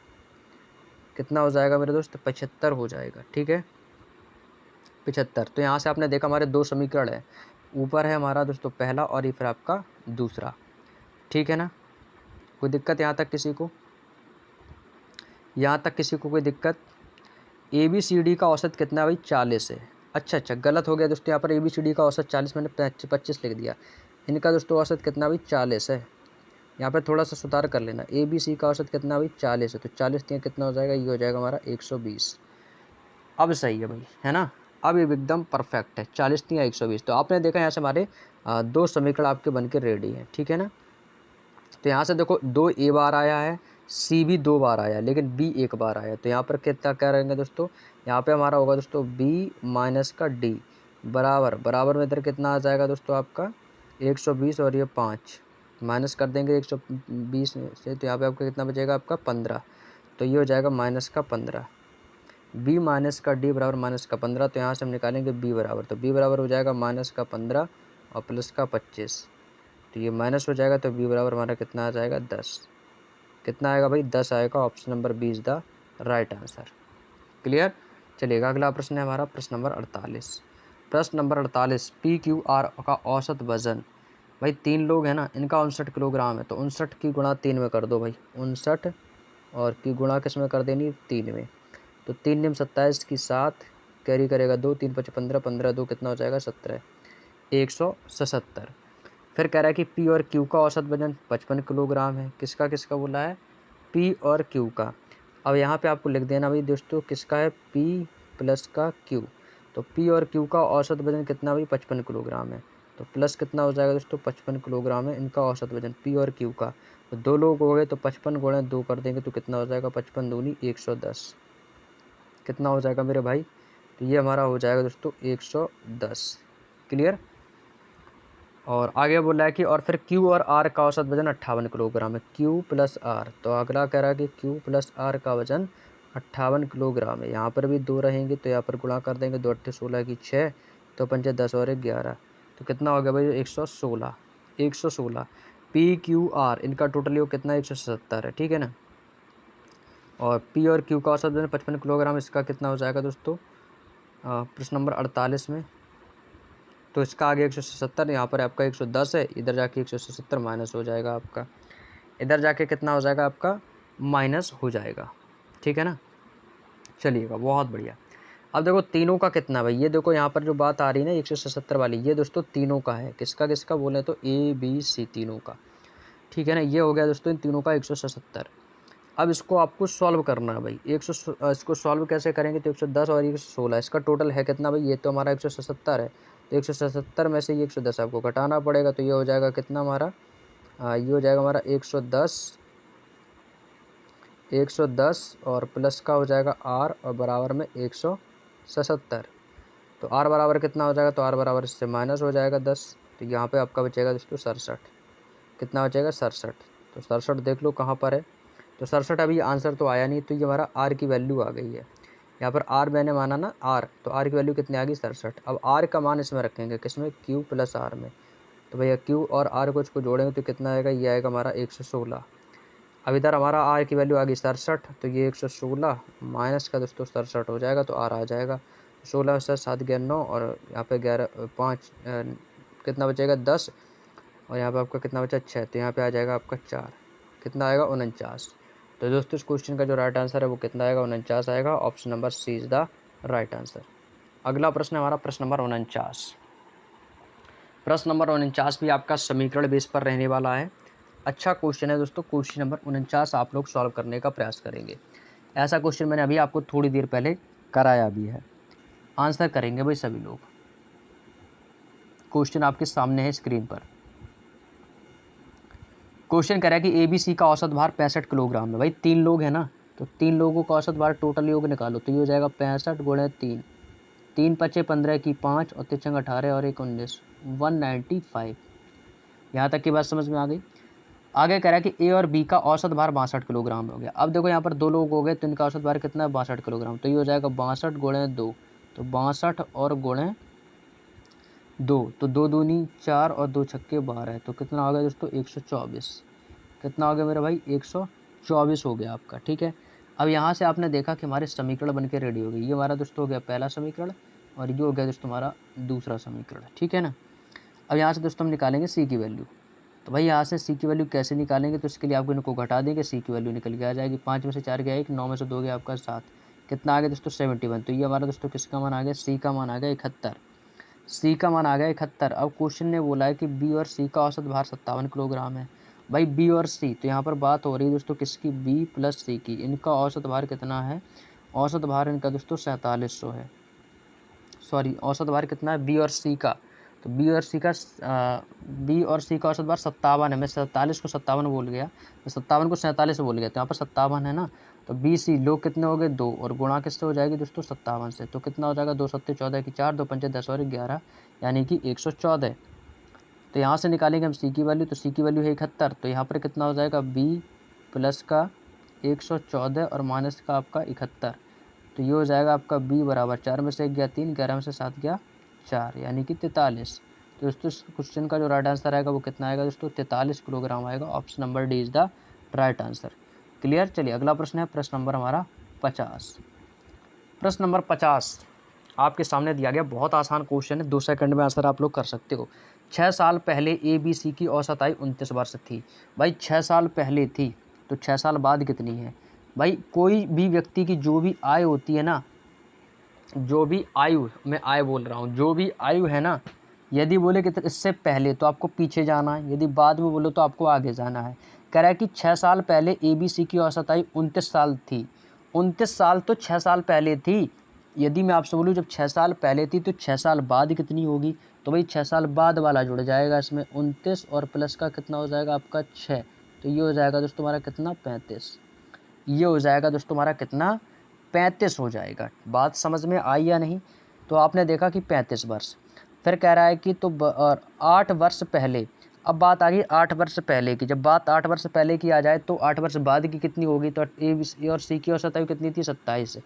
कितना हो जाएगा मेरे दोस्त, 75 हो जाएगा, ठीक है, 75। तो यहाँ से आपने देखा हमारे 2 समीकरण है, ऊपर है हमारा दोस्तों पहला और ये फिर आपका दूसरा, ठीक है ना। कोई दिक्कत यहाँ तक किसी को, यहाँ तक किसी को कोई दिक्कत। ए बी सी डी का औसत कितना है भाई, 40 है। अच्छा गलत हो गया दोस्तों, यहाँ पर ए बी सी डी का औसत 40, मैंने 25 लिख दिया। इनका दोस्तों औसत कितना भाई, 40 है। यहाँ पर थोड़ा सा सुधार कर लेना, ए बी सी का औसत कितना भाई, 40 है, तो 40 दिया कितना हो जाएगा, ये हो जाएगा हमारा 120। अब सही है भाई, है ना। अब ये एकदम परफेक्ट है, 40 दिया 120। तो आपने देखा यहाँ से हमारे 2 समीकरण आपके बन के रेडी हैं, ठीक है ना। तो यहाँ से देखो 2 ए बार आया है, सी भी 2 बार आया, लेकिन बी 1 बार आया। तो यहाँ पर कितना क्या रहेंगे दोस्तों, यहाँ पे हमारा होगा दोस्तों बी माइनस का डी बराबर, बराबर में इधर कितना आ जाएगा दोस्तों आपका 120, और ये 5 माइनस कर देंगे 120 से, तो यहाँ पे आपका कितना बचेगा, आपका 15। तो ये हो जाएगा माइनस का 15, बी माइनस का डी बराबर माइनस का 15। तो यहाँ से हम निकालेंगे बी बराबर, तो बी बराबर हो जाएगा माइनस का 15 और प्लस का 25, तो ये माइनस हो जाएगा, तो बी बराबर हमारा कितना आ जाएगा, 10। कितना आएगा भाई, 10 आएगा। Option number B is the right answer. Clear. चलिएगा अगला प्रश्न है हमारा प्रश्न नंबर 48। प्रश्न नंबर 48, पी क्यू आर का औसत वजन। भाई 3 लोग हैं ना, इनका 59 किलोग्राम है, तो 59 की गुणा 3 में कर दो भाई, 59 और की गुणा किस में कर देनी, 3 में। तो 3 निम 27 की 7 कैरी करेगा 2, 3 पच 15, 15 2 कितना हो जाएगा 17, 177। फिर कह रहा है कि पी और क्यू का औसत वजन 55 किलोग्राम है। किसका किसका बोला है, पी और क्यू का। अब यहाँ पे आपको लिख देना भाई दोस्तों किसका है, पी प्लस का क्यू। तो पी और क्यू का औसत वजन कितना भाई, 55 किलोग्राम है। तो प्लस कितना हो जाएगा दोस्तों, 55 किलोग्राम है इनका औसत वजन पी और क्यू का। तो 2 लोग हो गए तो 55 गुणे 2 कर देंगे तो कितना हो जाएगा, 55 दूनी 110। कितना हो जाएगा मेरे भाई, तो ये हमारा हो जाएगा दोस्तों 110। क्लियर। और आगे बोल रहा है कि और फिर Q और R का औसत वजन 58 किलोग्राम है, Q प्लस R। तो अगला कह रहा है कि Q प्लस R का वजन 58 किलोग्राम है। यहाँ पर भी 2 रहेंगे तो यहाँ पर गुणा कर देंगे, 2 8 16 की 6, तो 5 10 और 1 11, तो कितना हो गया भाई 116, 116। PQR इनका टोटल योग कितना है, 177 है, ठीक है ना। और P और Q का औसत वजन 55 किलोग्राम, इसका कितना हो जाएगा दोस्तों प्रश्न नंबर 48 में। तो इसका आगे 177, यहाँ पर आपका 110 है, इधर जाके 177 माइनस हो जाएगा आपका, इधर जाके कितना हो जाएगा आपका माइनस हो जाएगा, ठीक है ना। चलिएगा बहुत बढ़िया। अब देखो तीनों का कितना भाई, ये देखो यहाँ पर जो बात आ रही है ना 177 वाली, ये दोस्तों तीनों का है। किसका किसका बोले तो ए बी सी तीनों का, ठीक है ना। ये हो गया दोस्तों इन तीनों का 177। अब इसको आपको सॉल्व करना है भाई। इसको सॉल्व कैसे करेंगे, तो 110 और 116 इसका टोटल है कितना भाई, ये तो हमारा 177 है, तो 177 में से ये 110 आपको घटाना पड़ेगा, तो ये हो जाएगा कितना हमारा, ये हो जाएगा हमारा 110 और प्लस का हो जाएगा r और बराबर में 177। तो r बराबर कितना हो जाएगा, तो r बराबर इससे माइनस हो जाएगा 10, तो यहाँ पे आपका बचेगा दोस्तों 67। कितना बचेगा 67। तो 67 देख लो कहाँ पर है, तो 67 अभी आंसर तो आया नहीं, तो ये हमारा r की वैल्यू आ गई है। यहाँ पर r मैंने माना ना r, तो r की वैल्यू कितनी आ गई 67। अब r का मान इसमें रखेंगे किसमें, q प्लस r में। तो भैया q और r को इसको जोड़ेंगे तो कितना आएगा, ये आएगा हमारा 116। अब इधर हमारा r की वैल्यू आ गई 67, तो ये 116 माइनस का दोस्तों 67 हो जाएगा, तो r आ जाएगा 16 से 7 गया 9 और यहाँ पे 11 5 कितना बचेगा 10 और यहाँ पे आपका कितना बचा 6, तो यहाँ पे आ जाएगा आपका 4, कितना आएगा 49। तो दोस्तों इस क्वेश्चन का जो राइट आंसर है वो कितना आएगा, 49 आएगा। Option number C is the right answer. अगला प्रश्न है हमारा प्रश्न नंबर 49। प्रश्न नंबर 49 भी आपका समीकरण बेस पर रहने वाला है। अच्छा क्वेश्चन है दोस्तों। क्वेश्चन नंबर 49 आप लोग सॉल्व करने का प्रयास करेंगे। ऐसा क्वेश्चन मैंने अभी आपको थोड़ी देर पहले कराया भी है। आंसर करेंगे भाई सभी लोग। क्वेश्चन आपके सामने है स्क्रीन पर। क्वेश्चन कह रहा है कि ABC का औसत भार 65 किलोग्राम है। भाई 3 लोग हैं ना, तो 3 लोगों का औसत भार टोटल योग निकालो, तो ये हो जाएगा 65 गुणे 3, 3 पचे 15 की 5 और 3 18 और 1 19, 195। यहाँ तक की बात समझ में आ गई। आगे कह रहा है कि ए और बी का औसत भार 62 किलोग्राम हो गया। अब देखो यहाँ पर 2 लोग हो गए, तो इनका औसत भार कितना है 62 किलोग्राम, तो ये हो जाएगा 62 गुणे 2, तो 62 और गुणे 2, तो 2 दूनी 4 और 2 छक्के 12, तो कितना हो गया दोस्तों 124। कितना हो गया मेरा भाई 124 हो गया आपका। ठीक है, अब यहाँ से आपने देखा कि हमारे समीकरण बन के रेडी हो गई। ये हमारा दोस्तों हो गया पहला समीकरण और ये हो गया दोस्तों हमारा दूसरा समीकरण। ठीक है ना। अब यहाँ से दोस्तों हम निकालेंगे सी की वैल्यू। तो भाई यहाँ से सी की वैल्यू कैसे निकालेंगे, तो इसके लिए आपको इनको घटा देंगे, सी की वैल्यू निकल के आ जाएगी। 5 में से 4 गया 1, 9 में से 2 गया आपका 7, कितना आ गया दोस्तों 71। तो ये हमारा दोस्तों किसका मान आ गया, सी का मान आ गया 71। सी का मान आ गया 71। अब क्वेश्चन ने बोला है कि बी और सी का औसत भार 57 किलोग्राम है। भाई बी और सी, तो यहाँ पर बात हो रही है दोस्तों किसकी, बी प्लस सी की। इनका औसत भार कितना है, औसत भार इनका दोस्तों 4700 है। सॉरी, औसत भार कितना है बी और सी का, तो बी और सी का औसत भार 57 है। मैं 47 को 57 बोल गया, मैं 57 को 47 बोल गया, तो यहाँ पर 57 है ना। तो बी सी लोग कितने हो गए 2, और गुणा किससे हो जाएगी दोस्तों 57 से, तो कितना हो जाएगा 2 सत्ते 14 की 4, 2 पंचे 10 और 11, यानी कि 114। तो यहाँ से निकालेंगे हम सी की वैल्यू, तो सी की वैल्यू है 71, तो यहाँ पर कितना हो जाएगा बी प्लस का 114 और माइनस का आपका 71, तो ये हो जाएगा आपका b बराबर 4 में से 1 गया 3, 11 में से 7 गया 4, यानी कि 43। तो दोस्तों इस क्वेश्चन का जो राइट आंसर आएगा वो कितना आएगा दोस्तों 43 किलोग्राम आएगा। Option number D is the right answer. Clear. चलिए अगला प्रश्न है प्रश्न नंबर हमारा 50। प्रश्न नंबर 50 आपके सामने दिया गया, बहुत आसान क्वेश्चन है, 2 सेकंड में आंसर आप लोग कर सकते हो। 6 साल पहले ABC की औसत आयु 29 वर्ष थी। भाई 6 साल पहले थी, तो 6 साल बाद कितनी है। भाई कोई भी व्यक्ति की जो भी आयु होती है ना, जो भी आयु, मैं आयु बोल रहा हूँ, जो भी आयु है ना, यदि बोले कि इससे पहले तो आपको पीछे जाना है, यदि बाद में बोलो तो आपको आगे जाना है। कह रहा है कि 6 साल पहले ABC की औसत आयु 29 साल थी। 29 साल तो 6 साल पहले थी। यदि मैं आपसे बोलूँ जब 6 साल पहले थी तो 6 साल बाद कितनी होगी, तो भाई 6 साल बाद वाला जुड़ जाएगा इसमें, 29 और प्लस का कितना हो जाएगा आपका 6, तो ये हो जाएगा दोस्तों हमारा कितना 35। ये हो जाएगा दोस्तों हमारा कितना 35 हो जाएगा। बात समझ में आई या नहीं। तो आपने देखा कि 35 वर्ष। फिर कह रहा है कि तो और 8 वर्ष पहले। अब बात आ गई 8 वर्ष पहले की। जब बात 8 वर्ष पहले की आ जाए तो 8 वर्ष बाद की कितनी होगी, तो ए और सी की औसत आयु कितनी थी 27।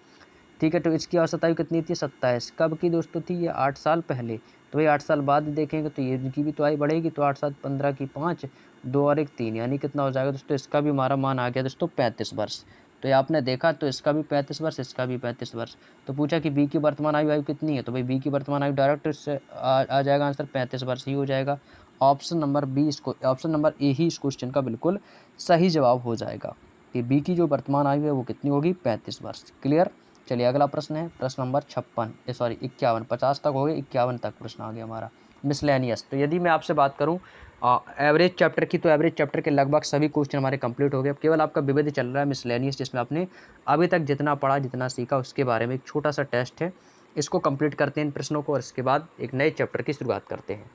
ठीक है, तो इसकी औसत आयु कितनी थी 27। कब की दोस्तों थी ये 8 साल पहले। तो भाई 8 साल बाद देखेंगे तो ये इनकी भी तो आयु बढ़ेगी, तो 8 7 15 की 5, 2 और 1 3, यानी कितना हो जाएगा दोस्तों, इसका भी हमारा मान आ गया दोस्तों 35 वर्ष। तो ये आपने देखा, तो इसका भी 35 वर्ष, इसका भी 35 वर्ष। तो पूछा कि बी की वर्तमान आयु कितनी है, तो भाई बी की वर्तमान आयु डायरेक्ट इससे आ जाएगा आंसर 35 वर्ष ही हो जाएगा। ऑप्शन नंबर बी इसको, ऑप्शन नंबर ए ही इस क्वेश्चन का बिल्कुल सही जवाब हो जाएगा कि बी की जो वर्तमान आयु है वो कितनी होगी 35 वर्ष। क्लियर। चलिए अगला प्रश्न है प्रश्न नंबर 56, सॉरी 51। 50 तक हो गए, 51 तक प्रश्न आ गया हमारा मिसलेनियस। तो यदि मैं आपसे बात करूं एवरेज चैप्टर की, तो एवरेज चैप्टर के लगभग सभी क्वेश्चन हमारे कंप्लीट हो गए। अब केवल आपका विविध चल रहा है, मिसलेनियस, जिसमें आपने अभी तक जितना पढ़ा, जितना सीखा, उसके बारे में एक छोटा सा टेस्ट है। इसको कंप्लीट करते हैं इन प्रश्नों को, और इसके बाद एक नए चैप्टर की शुरुआत करते हैं।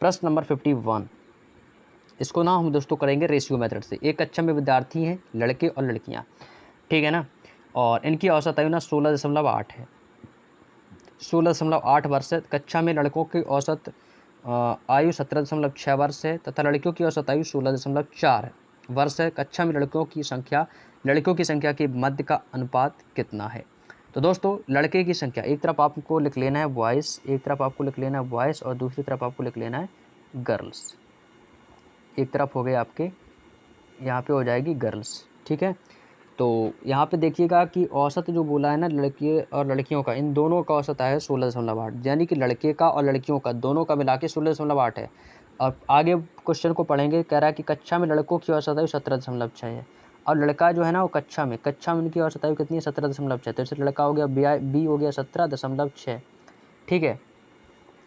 प्रश्न नंबर 51, इसको ना हम दोस्तों करेंगे रेशियो मेथड से। एक कक्षा में विद्यार्थी हैं, लड़के और लड़कियाँ, ठीक है ना, और इनकी औसत आयु ना 16.8 है। 16.8 वर्ष है। कक्षा में लड़कों की औसत आयु 17.6 वर्ष है तथा लड़कियों की औसत आयु 16.4 वर्ष है। कक्षा में लड़कियों की संख्या के मध्य का अनुपात कितना है? तो दोस्तों लड़के की संख्या, एक तरफ आपको लिख लेना है बॉयज़, एक तरफ आपको लिख लेना है बॉयज़, और दूसरी तरफ आपको लिख लेना है गर्ल्स। एक तरफ हो गए आपके, यहाँ पे हो जाएगी गर्ल्स, ठीक है। तो यहाँ पे देखिएगा कि औसत जो बोला है ना, लड़के और लड़कियों का, इन दोनों का औसत आया है 16.8, यानी कि लड़के का और लड़कियों का दोनों का मिला के 16.8 है। और आगे क्वेश्चन को पढ़ेंगे, कह रहा है कि कक्षा में लड़कों की औसत आयु 17.6 है, और लड़का जो है ना वो कक्षा में उनकी औसत आयु कितनी है? 17.6। तो इससे लड़का हो गया बी हो गया 17.6, ठीक है।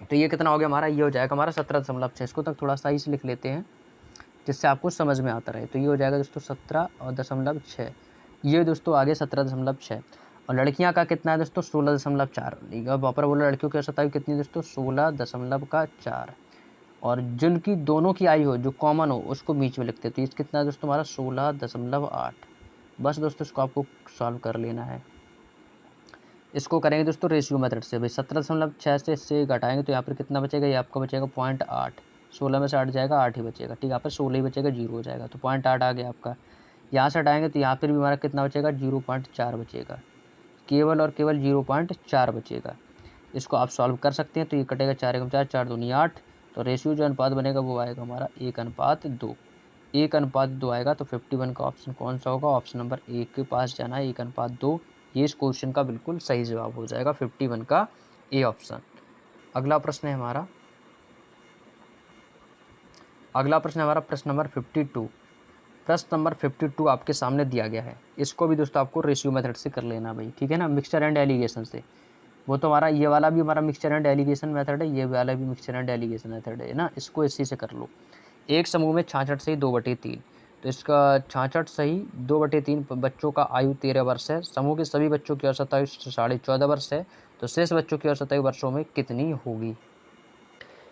तो ये कितना हो गया हमारा? ये हो जाएगा हमारा 17.6। इसको तक थोड़ा सा इसे लिख लेते हैं जिससे आपको समझ में आता रहे। तो ये हो जाएगा दोस्तों 17.6, ये दोस्तों आगे 17.6। और लड़कियां का कितना है दोस्तों? 16.4। वहाँ पर बोला लड़कियों की औसत आयु कितनी है दोस्तों? 16.4। और जिनकी दोनों की आयु हो, जो कॉमन हो, उसको बीच में लिखते हैं। तो ये कितना है दोस्तों हमारा? 16.8। बस दोस्तों इसको आपको सॉल्व कर लेना है। इसको करेंगे दोस्तों रेशियो मेथड से। भाई 17.6 से इससे घटाएंगे तो यहाँ पर कितना बचेगा? ये आपका बचेगा 0.8। 16 में से 8 जाएगा, 8 ही बचेगा, ठीक है। यहाँ पर 16 ही बचेगा, 0 हो जाएगा, तो 0.8 आ गया आपका। यहाँ से हटाएंगे तो यहाँ पर भी हमारा कितना बचेगा? 0.4 बचेगा, केवल और केवल 0.4 बचेगा। इसको आप सॉल्व कर सकते हैं। तो ये कटेगा 4 एकम 4, 4 दूनी 8। तो रेशियो जो अनुपात बनेगा वो आएगा हमारा 1:2। 1:2 आएगा। तो 51 का ऑप्शन कौन सा होगा? ऑप्शन नंबर 1 के पास जाना है, 1:2। ये इस क्वेश्चन का बिल्कुल सही जवाब हो जाएगा, 51 का ए ऑप्शन। अगला प्रश्न है हमारा प्रश्न नंबर 52। प्रश्न नंबर 52 आपके सामने दिया गया है। इसको भी दोस्तों आपको रेशियो मेथड से कर लेना भाई, ठीक है ना, मिक्सचर एंड एलिगेशन से। वो तो हमारा ये वाला भी हमारा मिक्सचर एंड एलिगेशन मेथड है, ये वाला भी मिक्सचर एंड एलिगेशन मेथड है ना, इसको इसी से कर लो। एक समूह में 66 सही 2/3, तो इसका 66 सही 2/3 बच्चों का आयु 13 वर्ष है। समूह के सभी बच्चों की औसत आयु 14.5 वर्ष है, तो शेष बच्चों की औसत आयु वर्षों में कितनी होगी?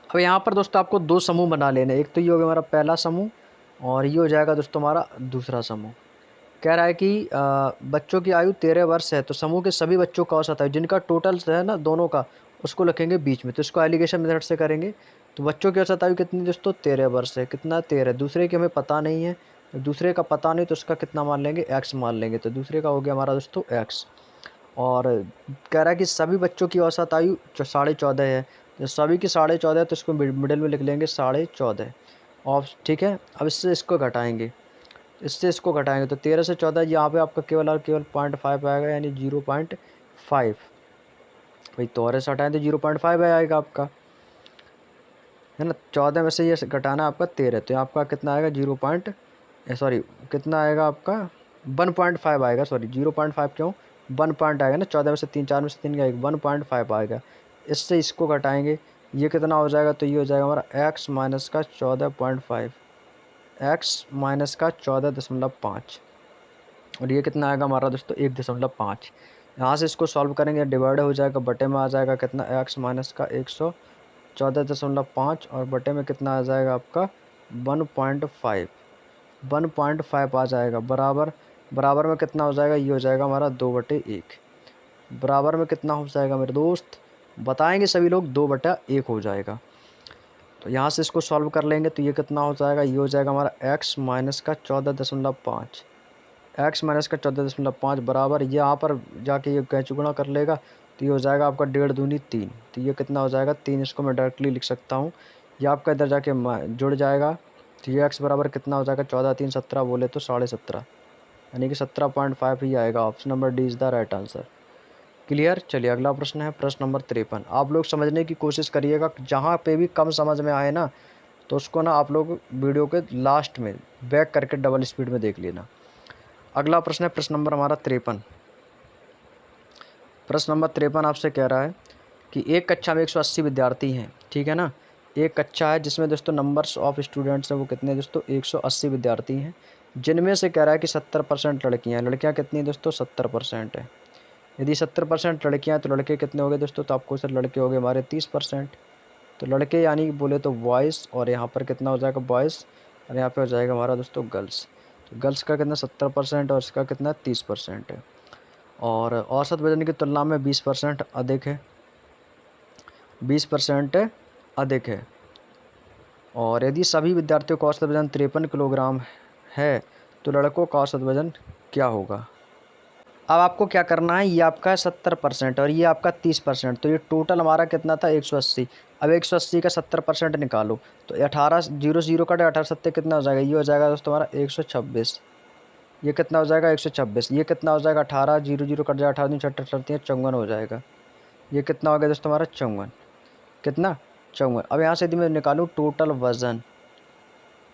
अब यहाँ पर दोस्तों आपको दो समूह बना लेने, एक तो ये हो गया हमारा पहला समूह, और ये हो जाएगा दोस्तों हमारा दूसरा समूह। कह रहा है कि बच्चों की आयु 13 वर्ष है, तो समूह के सभी बच्चों का औसत आयु, जिनका टोटल है ना दोनों का, उसको लिखेंगे बीच में। तो इसको एलिगेशन मेथड से करेंगे। तो बच्चों की औसत आयु कितनी दोस्तों? 13 वर्ष है। कितना? 13। दूसरे की हमें पता नहीं है, दूसरे का पता नहीं तो उसका कितना मान लेंगे? x मान लेंगे। तो दूसरे का हो गया हमारा दोस्तों x। और कह रहा है कि सभी बच्चों की औसत आयु 14.5 है। तो सभी की 14.5 है, तो इसको मिडिल में लिख लेंगे 14.5 और ठीक है। अब इससे इसको घटाएंगे, तो 13 से 14 यहाँ पे आपका केवल और केवल 0.5 आएगा, यानी 0.5। भाई 13 से हटाएं तो 0.5 आएगा आपका, है ना। 14 में से ये घटाना आपका 13, तो आपका कितना आएगा? कितना आएगा आपका? 1.5 आएगा, सॉरी 0.5 क्यों? 1 पॉइंट आएगा ना, 14 में से 3, 4 में से 3 का 1.5 आएगा। इससे इसको घटाएंगे, ये कितना हो जाएगा? तो ये हो जाएगा हमारा x माइनस का 14.5, x माइनस का 14.5, और ये कितना आएगा हमारा दोस्तों? 1.5। यहाँ से इसको सॉल्व करेंगे, डिवाइड हो जाएगा, बटे में आ जाएगा कितना? x माइनस का 114.5, और बटे में कितना आ जाएगा आपका? 1.5। 1.5 आ जाएगा, बराबर में कितना हो जाएगा? ये हो जाएगा हमारा 2/1। बराबर में कितना हो जाएगा मेरे दोस्त? बताएंगे सभी लोग, 2/1 हो जाएगा। तो यहाँ से इसको सॉल्व कर लेंगे, तो ये कितना हो जाएगा? ये हो जाएगा हमारा x माइनस का 14.5, x माइनस का 14.5 बराबर, यहाँ पर जाके ये कैंची गुणा कर लेगा, तो ये हो जाएगा आपका 1.5 दूनी 3। तो ये कितना हो जाएगा? 3। इसको मैं डायरेक्टली लिख सकता हूँ, ये आपका इधर जाके जुड़ जाएगा। तो ये x बराबर कितना हो जाएगा? 14 3 17 बोले तो 17.5, यानी कि 17.5 ही आएगा। Option number D is the right answer. Clear? चलिए अगला प्रश्न है प्रश्न नंबर 53। आप लोग समझने की कोशिश करिएगा, जहाँ पे भी कम समझ में आए ना, तो उसको ना आप लोग वीडियो के लास्ट में बैक करके डबल स्पीड में देख लेना। अगला प्रश्न है प्रश्न नंबर हमारा 53। प्रश्न नंबर 53 आपसे कह रहा है कि एक कक्षा में 180 विद्यार्थी हैं, ठीक है ना। एक कक्षा है जिसमें दोस्तों नंबर्स ऑफ स्टूडेंट्स हैं वो कितने हैं दोस्तों 180 विद्यार्थी हैं, जिनमें से कह रहा है कि 70% लड़कियां हैं। लड़कियां कितनी हैं दोस्तों 70% है। यदि 70% लड़कियां हैं तो लड़के कितने हो गए दोस्तों, तो आपको सर लड़के हो गए हमारे 30%। तो लड़के यानी कि बोले तो बॉयज़, और यहाँ पर कितना हो जाएगा बॉयज़, और यहाँ पे हो जाएगा हमारा दोस्तों गर्ल्स। तो गर्ल्स का कितना 70% और इसका कितना 30% है। और औसत वजन की तुलना में 20% अधिक है, 20% अधिक है। और यदि सभी विद्यार्थियों का औसत वजन 53 किलोग्राम है तो लड़कों का औसत वजन क्या होगा। अब आपको क्या करना है, ये आपका 70% और ये आपका 30%, तो ये टोटल हमारा कितना था 180। अब 180 का 70% निकालो तो 18 जीरो जीरो कटे 18 सत्ते कितना हो जाएगा, ये हो जाएगा दोस्तों हमारा 126। ये कितना हो जाएगा 126। ये कितना हो जाएगा 18 जीरो जीरो कट जाएगा 18 छठ 54 हो जाएगा। ये कितना हो गया दोस्तों हमारा 54, कितना 54। अब यहाँ से यदि मैं निकालूँ टोटल वज़न,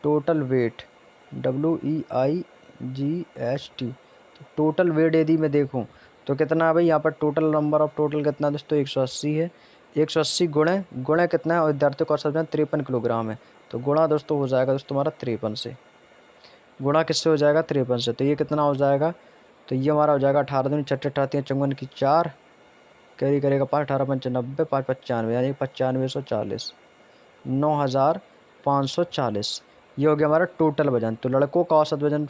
टोटल वेट, WEIGHT, तो टोटल वेट यदि मैं देखूं तो कितना है भाई, यहाँ पर टोटल नंबर ऑफ टोटल कितना दोस्तों 180 है। 180 गुणे गुणे कितना है, और विद्यार्थियों का औसत वजन 53 किलोग्राम है, तो गुणा दोस्तों हो जाएगा दोस्तों हमारा 53 से। गुणा किससे हो जाएगा 53 से, तो ये कितना हो जाएगा, तो ये हमारा हो जाएगा 18 दूनी छठ अठाती 54 की 4 कैरी करेगा 5 18 पंच 90 5 95 यानी 9540, 9540। ये हो गया हमारा टोटल वजन। तो लड़कों का औसत वजन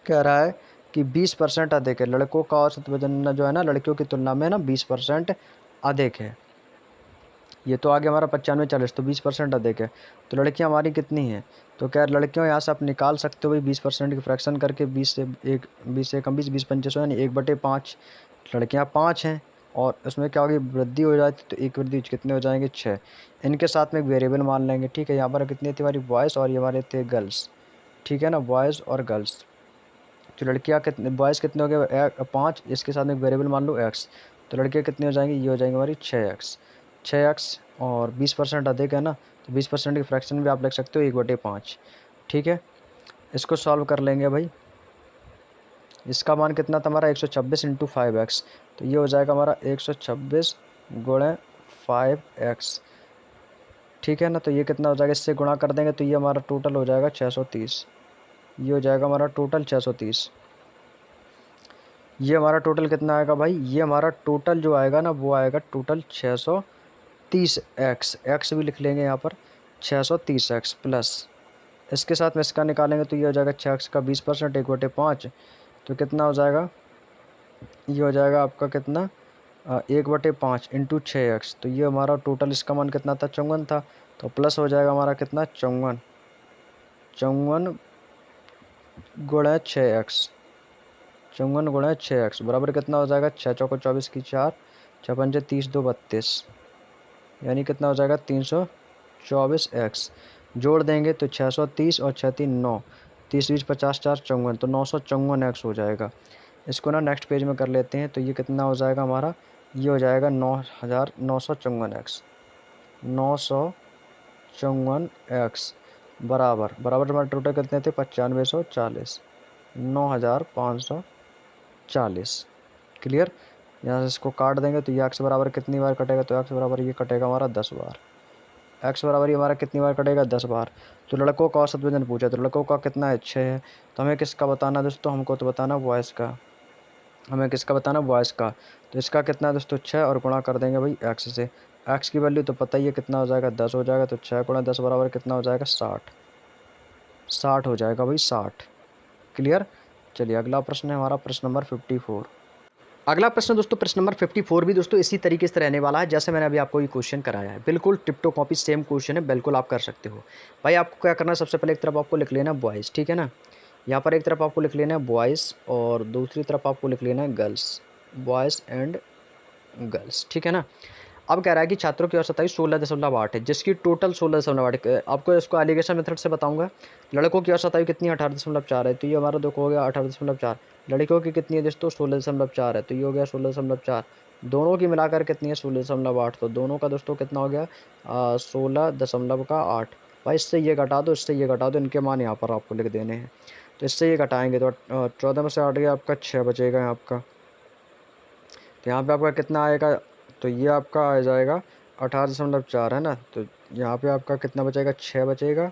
कह रहा है कि 20% अधिक है। लड़कों का औसत वजन जो है ना लड़कियों की तुलना में ना 20% अधिक है। ये तो आ गया हमारा 95 40, तो 20% अधिक है। तो लड़कियां हमारी कितनी हैं, तो क्या लड़कियों यहाँ से आप निकाल सकते हो भाई 20% की फ्रैक्शन करके, 20 से 1 20 से कम 20 20 25 यानी 1/5। लड़कियां 5 हैं और उसमें क्या होगी वृद्धि हो जाती, तो एक वृद्धि कितने हो जाएंगे 6। इनके साथ में एक वेरिएबल मान लेंगे, ठीक है। यहाँ पर कितनी थी हमारी बॉयज़ और ये हमारे थे गर्ल्स, ठीक है ना, बॉयज़ और गर्ल्स। तो लड़कियाँ कितने, बॉयज़ कितने हो गए 5, इसके साथ में एक वेरिएबल मान लो x। तो लड़कियाँ कितनी हो जाएंगी, ये हो जाएंगी हमारी 6x, 6x। और 20% अधिक है ना, तो 20% की फ्रैक्शन भी आप लिख सकते हो 1/5, ठीक है। इसको सॉल्व कर लेंगे भाई। इसका मान कितना था हमारा 126 इंटू 5x, तो ये हो जाएगा हमारा 126 गुणे 5x, ठीक है ना। तो ये कितना हो जाएगा, इससे गुणा कर देंगे तो ये हमारा टोटल हो जाएगा 630। ये हो जाएगा हमारा टोटल 630। ये हमारा टोटल कितना आएगा भाई, ये हमारा टोटल जो आएगा ना वो आएगा टोटल 630 एक्स भी लिख लेंगे यहाँ पर 630 एक्स प्लस इसके साथ में इसका निकालेंगे तो ये हो जाएगा 6x का 20% 1/5, तो कितना हो जाएगा, ये हो जाएगा आपका कितना 1/5 इंटू 6x। तो ये हमारा टोटल इसका मान कितना था 54 था, तो प्लस हो जाएगा हमारा कितना 54, 54 गुणे 6x, 54 गुणे 6x बराबर कितना हो जाएगा 6 चौको 24 की 4 6 पंजे 30 2 32, यानी कितना हो जाएगा 324x। जोड़ देंगे तो 630 और 6 3 9, 30 20 50 4 54, तो 954x हो जाएगा। इसको ना नेक्स्ट पेज में कर लेते हैं, तो ये कितना हो जाएगा हमारा, ये हो जाएगा 9954x, 954x बराबर बराबर हमारे टोटल कितने थे 9540, 9540। क्लियर। यहाँ से इसको काट देंगे तो ये एक्स बराबर कितनी बार कटेगा, तो एक्स बराबर ये कटेगा हमारा 10 बार। एक्स बराबर ये हमारा कितनी बार कटेगा 10 बार। तो लड़कों का औसत वजन पूछा, तो लड़कों का कितना है 6 है। तो हमें किसका बताना दोस्तों, हमको तो बताना बॉयज़ का, हमें किसका बताना बॉयज़ का। तो इसका कितना है दोस्तों 6 और गुणा कर देंगे भाई एक्स से। एक्स की वैल्यू तो पता ही है कितना हो जाएगा 10 हो जाएगा, तो 6 गुणा 10 बराबर कितना हो जाएगा 60, 60 हो जाएगा भाई 60। क्लियर। चलिए अगला प्रश्न है हमारा प्रश्न नंबर 54। अगला प्रश्न दोस्तों प्रश्न नंबर 54 भी दोस्तों इसी तरीके से रहने वाला है जैसे मैंने अभी आपको ये क्वेश्चन कराया है, बिल्कुल टिप्टो कॉपी सेम क्वेश्चन है, बिल्कुल आप कर सकते हो। भाई आपको क्या करना है, सबसे पहले एक तरफ आपको लिख लेना बॉयज़, ठीक है ना। यहाँ पर एक तरफ आपको लिख लेना है बॉयज़ और दूसरी तरफ आपको लिख लेना है गर्ल्स, बॉयज़ एंड गर्ल्स, ठीक है ना। अब कह रहा है कि छात्रों की औसत आयु 16.8 है, जिसकी टोटल 16.8। आपको इसको एलिगेशन मेथड से बताऊंगा। लड़कों की औसत आयु कितनी है 18.4 है, तो ये हमारा देखो हो गया 18.4। लड़कियों की कितनी है दोस्तों 16.4 है, तो ये हो गया 16.4। दोनों की मिलाकर कितनी है 16.8, तो दोनों का दोस्तों कितना हो गया 16.8। भाई इससे ये घटा दो, इससे ये घटा दो, इनके मान यहाँ पर आपको लिख देने हैं। तो इससे ये घटाएंगे तो 14 में से 8 गया आपका 6 बचेगा आपका। तो यहाँ पे आपका कितना आएगा, तो ये आपका आ जाएगा 18.4 है ना, तो यहाँ पे आपका कितना बचेगा, 6 बचेगा।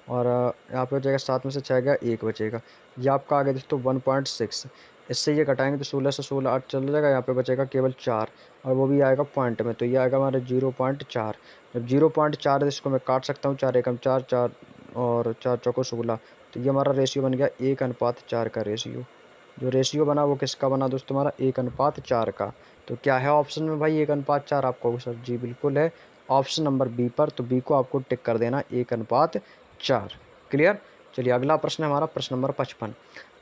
और यहाँ पे बचेगा 7 में से 6 गया, 1 बचेगा। ये आपका आ गया दोस्तों 1.6। इससे ये घटाएंगे तो 16 से 16 8 चल जाएगा, यहाँ पे बचेगा केवल 4, और वो भी आएगा पॉइंट में, तो ये आएगा हमारा 0.4। जब 0.4 है इसको मैं काट सकता हूँ, 4 एकम 4, 4 और 4 चौको 16, तो ये हमारा रेशियो बन गया 1:4 का रेशियो। जो रेशियो बना वो किसका बना दोस्तों, हमारा 1:4 का। तो क्या है ऑप्शन में भाई 1:4 आपको, सर जी बिल्कुल है ऑप्शन नंबर बी पर। तो बी को आपको टिक कर देना, 1:4। क्लियर। चलिए अगला प्रश्न है हमारा प्रश्न नंबर 55।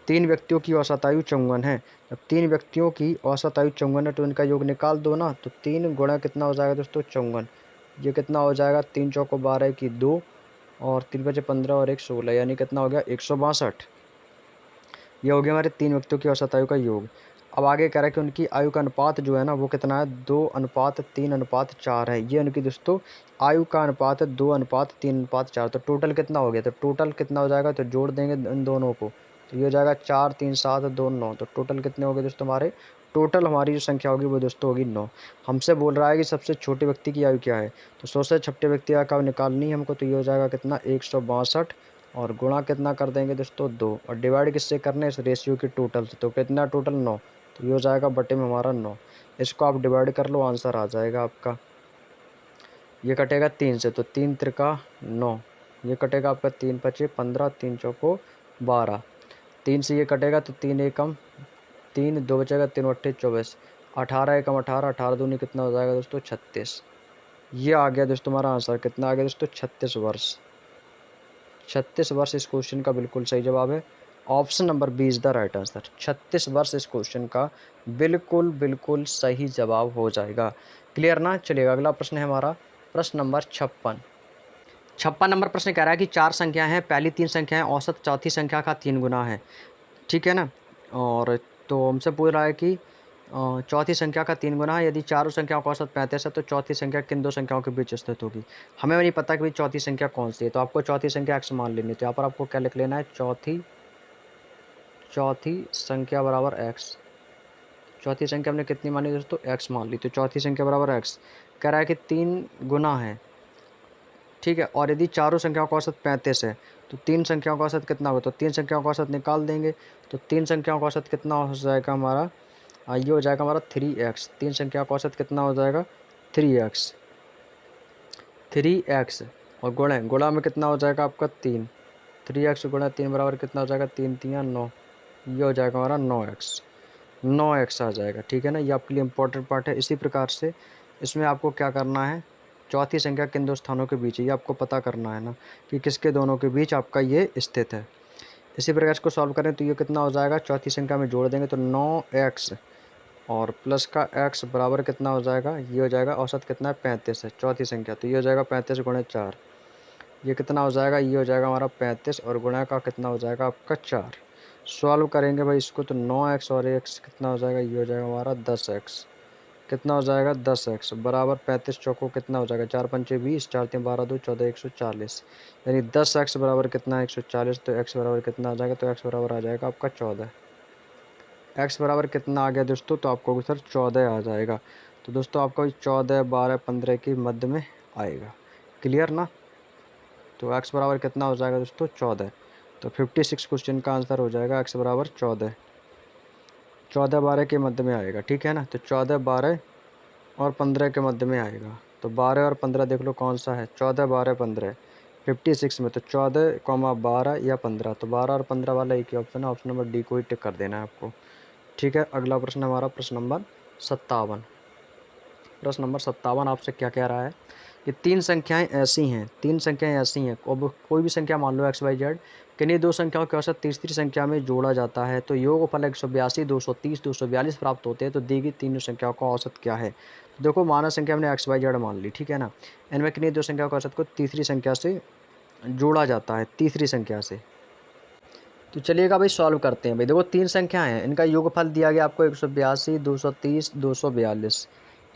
3 व्यक्तियों की औसत आयु 54 है। जब 3 व्यक्तियों की औसत आयु 54 है तो इनका योग निकाल दो ना। तो 3 गुणा कितना हो जाएगा दोस्तों, 54। ये कितना हो जाएगा, 3 चौको 12 की 2, और 3 बचे 15 और 1 16, यानी कितना हो गया 162। ये हो गया हमारे 3 व्यक्तियों की औसत आयु का योग। अब आगे कह रहा है कि उनकी आयु का अनुपात जो है ना वो कितना है, 2:3:4 है। ये उनकी दोस्तों आयु का अनुपात है 2:3:4। तो टोटल कितना हो गया, तो टोटल कितना हो जाएगा, तो जोड़ देंगे इन दोनों को, तो ये हो जाएगा 4 3 7 2 9। तो टोटल कितने हो गए दोस्तों हमारे, टोटल हमारी जो संख्या होगी वो दोस्तों होगी 9। हमसे बोल रहा है कि सबसे छोटे व्यक्ति की आयु क्या है, तो 100 से छोटे व्यक्ति की आयु निकालनी है हमको। तो ये हो जाएगा कितना, 162, और गुणा कितना कर देंगे दोस्तों 2, और डिवाइड किससे करने, इस रेशियो के टोटल से। तो कितना टोटल 9, तो ये हो जाएगा बटे में हमारा 9। इसको आप डिवाइड कर लो, आंसर आ जाएगा आपका। ये कटेगा 3 से, तो 3 त्रिका 9, ये कटेगा आपका 3 पचे 15, 3 चौको 12, 3 से ये कटेगा तो 3 एकम 3, 2 बचेगा 3 अट्ठे 24, 18 एकम 18, 18 दूनी कितना हो जाएगा दोस्तों 36। ये आ गया दोस्तों हमारा आंसर, कितना आ गया दोस्तों 36 वर्ष। 36 वर्ष इस क्वेश्चन का बिल्कुल सही जवाब है। Option number B is the right answer. 36 वर्ष इस क्वेश्चन का बिल्कुल बिल्कुल सही जवाब हो जाएगा। क्लियर ना। चलिएगा अगला प्रश्न है हमारा प्रश्न नंबर 56। 56 नंबर प्रश्न कह रहा है कि 4 संख्याएं हैं, पहली 3 संख्याएं औसत चौथी संख्या का 3 गुना है। ठीक है ना। और तो हमसे पूछ रहा है कि चौथी संख्या का 3 गुना है। यदि चारों संख्याओं का औसत 35 है तो चौथी संख्या किन दो संख्याओं के बीच स्थित होगी। हमें नहीं पता कि भाई चौथी संख्या कौन सी है, तो आपको चौथी संख्या x मान लेनी है। तो यहाँ पर आपको क्या लिख लेना है, चौथी संख्या बराबर x। चौथी संख्या हमने कितनी मानी दोस्तों, x मान ली। तो चौथी संख्या बराबर x कह रहा है कि 3 गुना है। ठीक है। और यदि चारों संख्याओं का औसत 35 है तो 3 संख्याओं का औसत कितना होगा, तो 3 संख्याओं का औसत निकाल देंगे। तो 3 संख्याओं का औसत कितना हो जाएगा हमारा, ये हो जाएगा हमारा 3x। 3 संख्या का औसत कितना हो जाएगा 3x। 3x और गुणा में कितना हो जाएगा आपका 3। 3x गुणा 3 बराबर कितना हो जाएगा, 3 3 9, ये हो जाएगा हमारा 9x। 9x आ जाएगा। ठीक है ना। ये आपके लिए इंपॉर्टेंट पार्ट है। इसी प्रकार से इसमें आपको क्या करना है, चौथी संख्या किन दो स्थानों के बीच है ये आपको पता करना है ना, कि किसके दोनों के बीच आपका ये स्थित है। इसी प्रकार इसको सॉल्व करें तो ये कितना हो जाएगा, चौथी संख्या में जोड़ देंगे तो 9x और प्लस का x बराबर कितना हो जाएगा, ये हो जाएगा औसत कितना है 35 है चौथी संख्या। तो ये हो जाएगा 35 गुणे 4, ये कितना हो जाएगा, ये हो जाएगा हमारा 35 और गुणा का कितना हो जाएगा आपका 4। सॉल्व करेंगे भाई इसको तो 9x और x कितना हो जाएगा, ये हो जाएगा हमारा 10x। कितना हो जाएगा 10x बराबर 35 चौको कितना हो जाएगा, 4 पंचे 20, 4 3 12 2 14, 140, यानी 10x बराबर कितना है 140। तो x बराबर कितना आ जाएगा, तो x बराबर आ जाएगा आपका 14। x बराबर कितना आ गया दोस्तों, तो आपको सर 14 आ जाएगा। तो दोस्तों आपका 14 12 15 के मध्य में आएगा। क्लियर ना। तो x बराबर कितना हो जाएगा दोस्तों 14। तो 56 क्वेश्चन का आंसर हो जाएगा x बराबर 14। 14 12 के मध्य में आएगा। ठीक है ना। तो 14 12 और 15 के मध्य में आएगा। तो 12 और 15 देख लो कौन सा है, 14 12 15 56 में। तो 14, 12 या 15, तो 12 और 15 वाला एक ही ऑप्शन है। ऑप्शन नंबर डी को ही टिक कर देना है आपको। ठीक है। अगला प्रश्न हमारा प्रश्न नंबर 57। प्रश्न नंबर 57 आपसे क्या कह रहा है कि 3 संख्याएं ऐसी हैं, 3 संख्याएं ऐसी हैं, अब कोई भी संख्या मान लो x y z, किन्हीं दो संख्याओं के औसत तीसरी संख्या में जोड़ा जाता है तो योगफल 182 230 242 प्राप्त होते हैं। तो दी गई तीनों संख्याओं का औसत क्या है। तो देखो मानव संख्या हमने x y z मान ली। ठीक है ना। इनमें किन्हीं दो संख्या के औसत को तीसरी संख्या से जोड़ा जाता है, तीसरी संख्या से। तो चलिएगा भाई सॉल्व करते हैं। भाई देखो 3 संख्याएं हैं, इनका योगफल दिया गया आपको 182 230 242।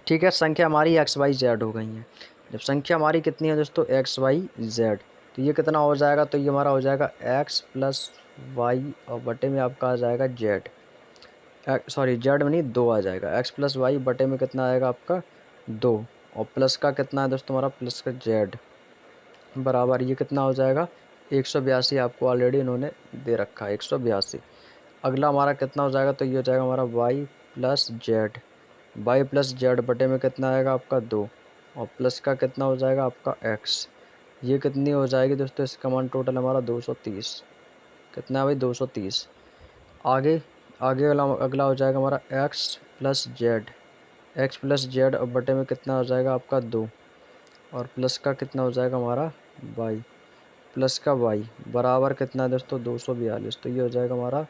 ठीक है। संख्या हमारी एक्स वाई जेड हो गई है। जब संख्या हमारी कितनी है दोस्तों, एक्स वाई जेड, तो ये कितना हो जाएगा, तो ये हमारा हो जाएगा एक्स प्लस वाई और बटे में आपका आ जाएगा जेड। सॉरी जेड में नहीं, 2 आ जाएगा। एक्स प्लस वाई बटे में कितना आएगा आपका 2, और प्लस का कितना है दोस्तों हमारा, प्लस का जेड बराबर ये कितना हो जाएगा, 182 आपको ऑलरेडी इन्होंने दे रखा है 182। अगला हमारा कितना हो जाएगा, तो ये हो जाएगा हमारा Y plus Z, Y plus Z बटे में कितना आएगा आपका 2, और प्लस का कितना हो जाएगा आपका एक्स, ये कितनी हो जाएगी दोस्तों, इसका मान टोटल हमारा 230, कितना है भाई 230। आगे आगे अगला हो जाएगा हमारा x plus Z, x plus Z और बटे में कितना हो जाएगा आपका 2, और प्लस का कितना हो जाएगा हमारा वाई, प्लस का वाई बराबर कितना है दोस्तों 242, तो ये हो जाएगा हमारा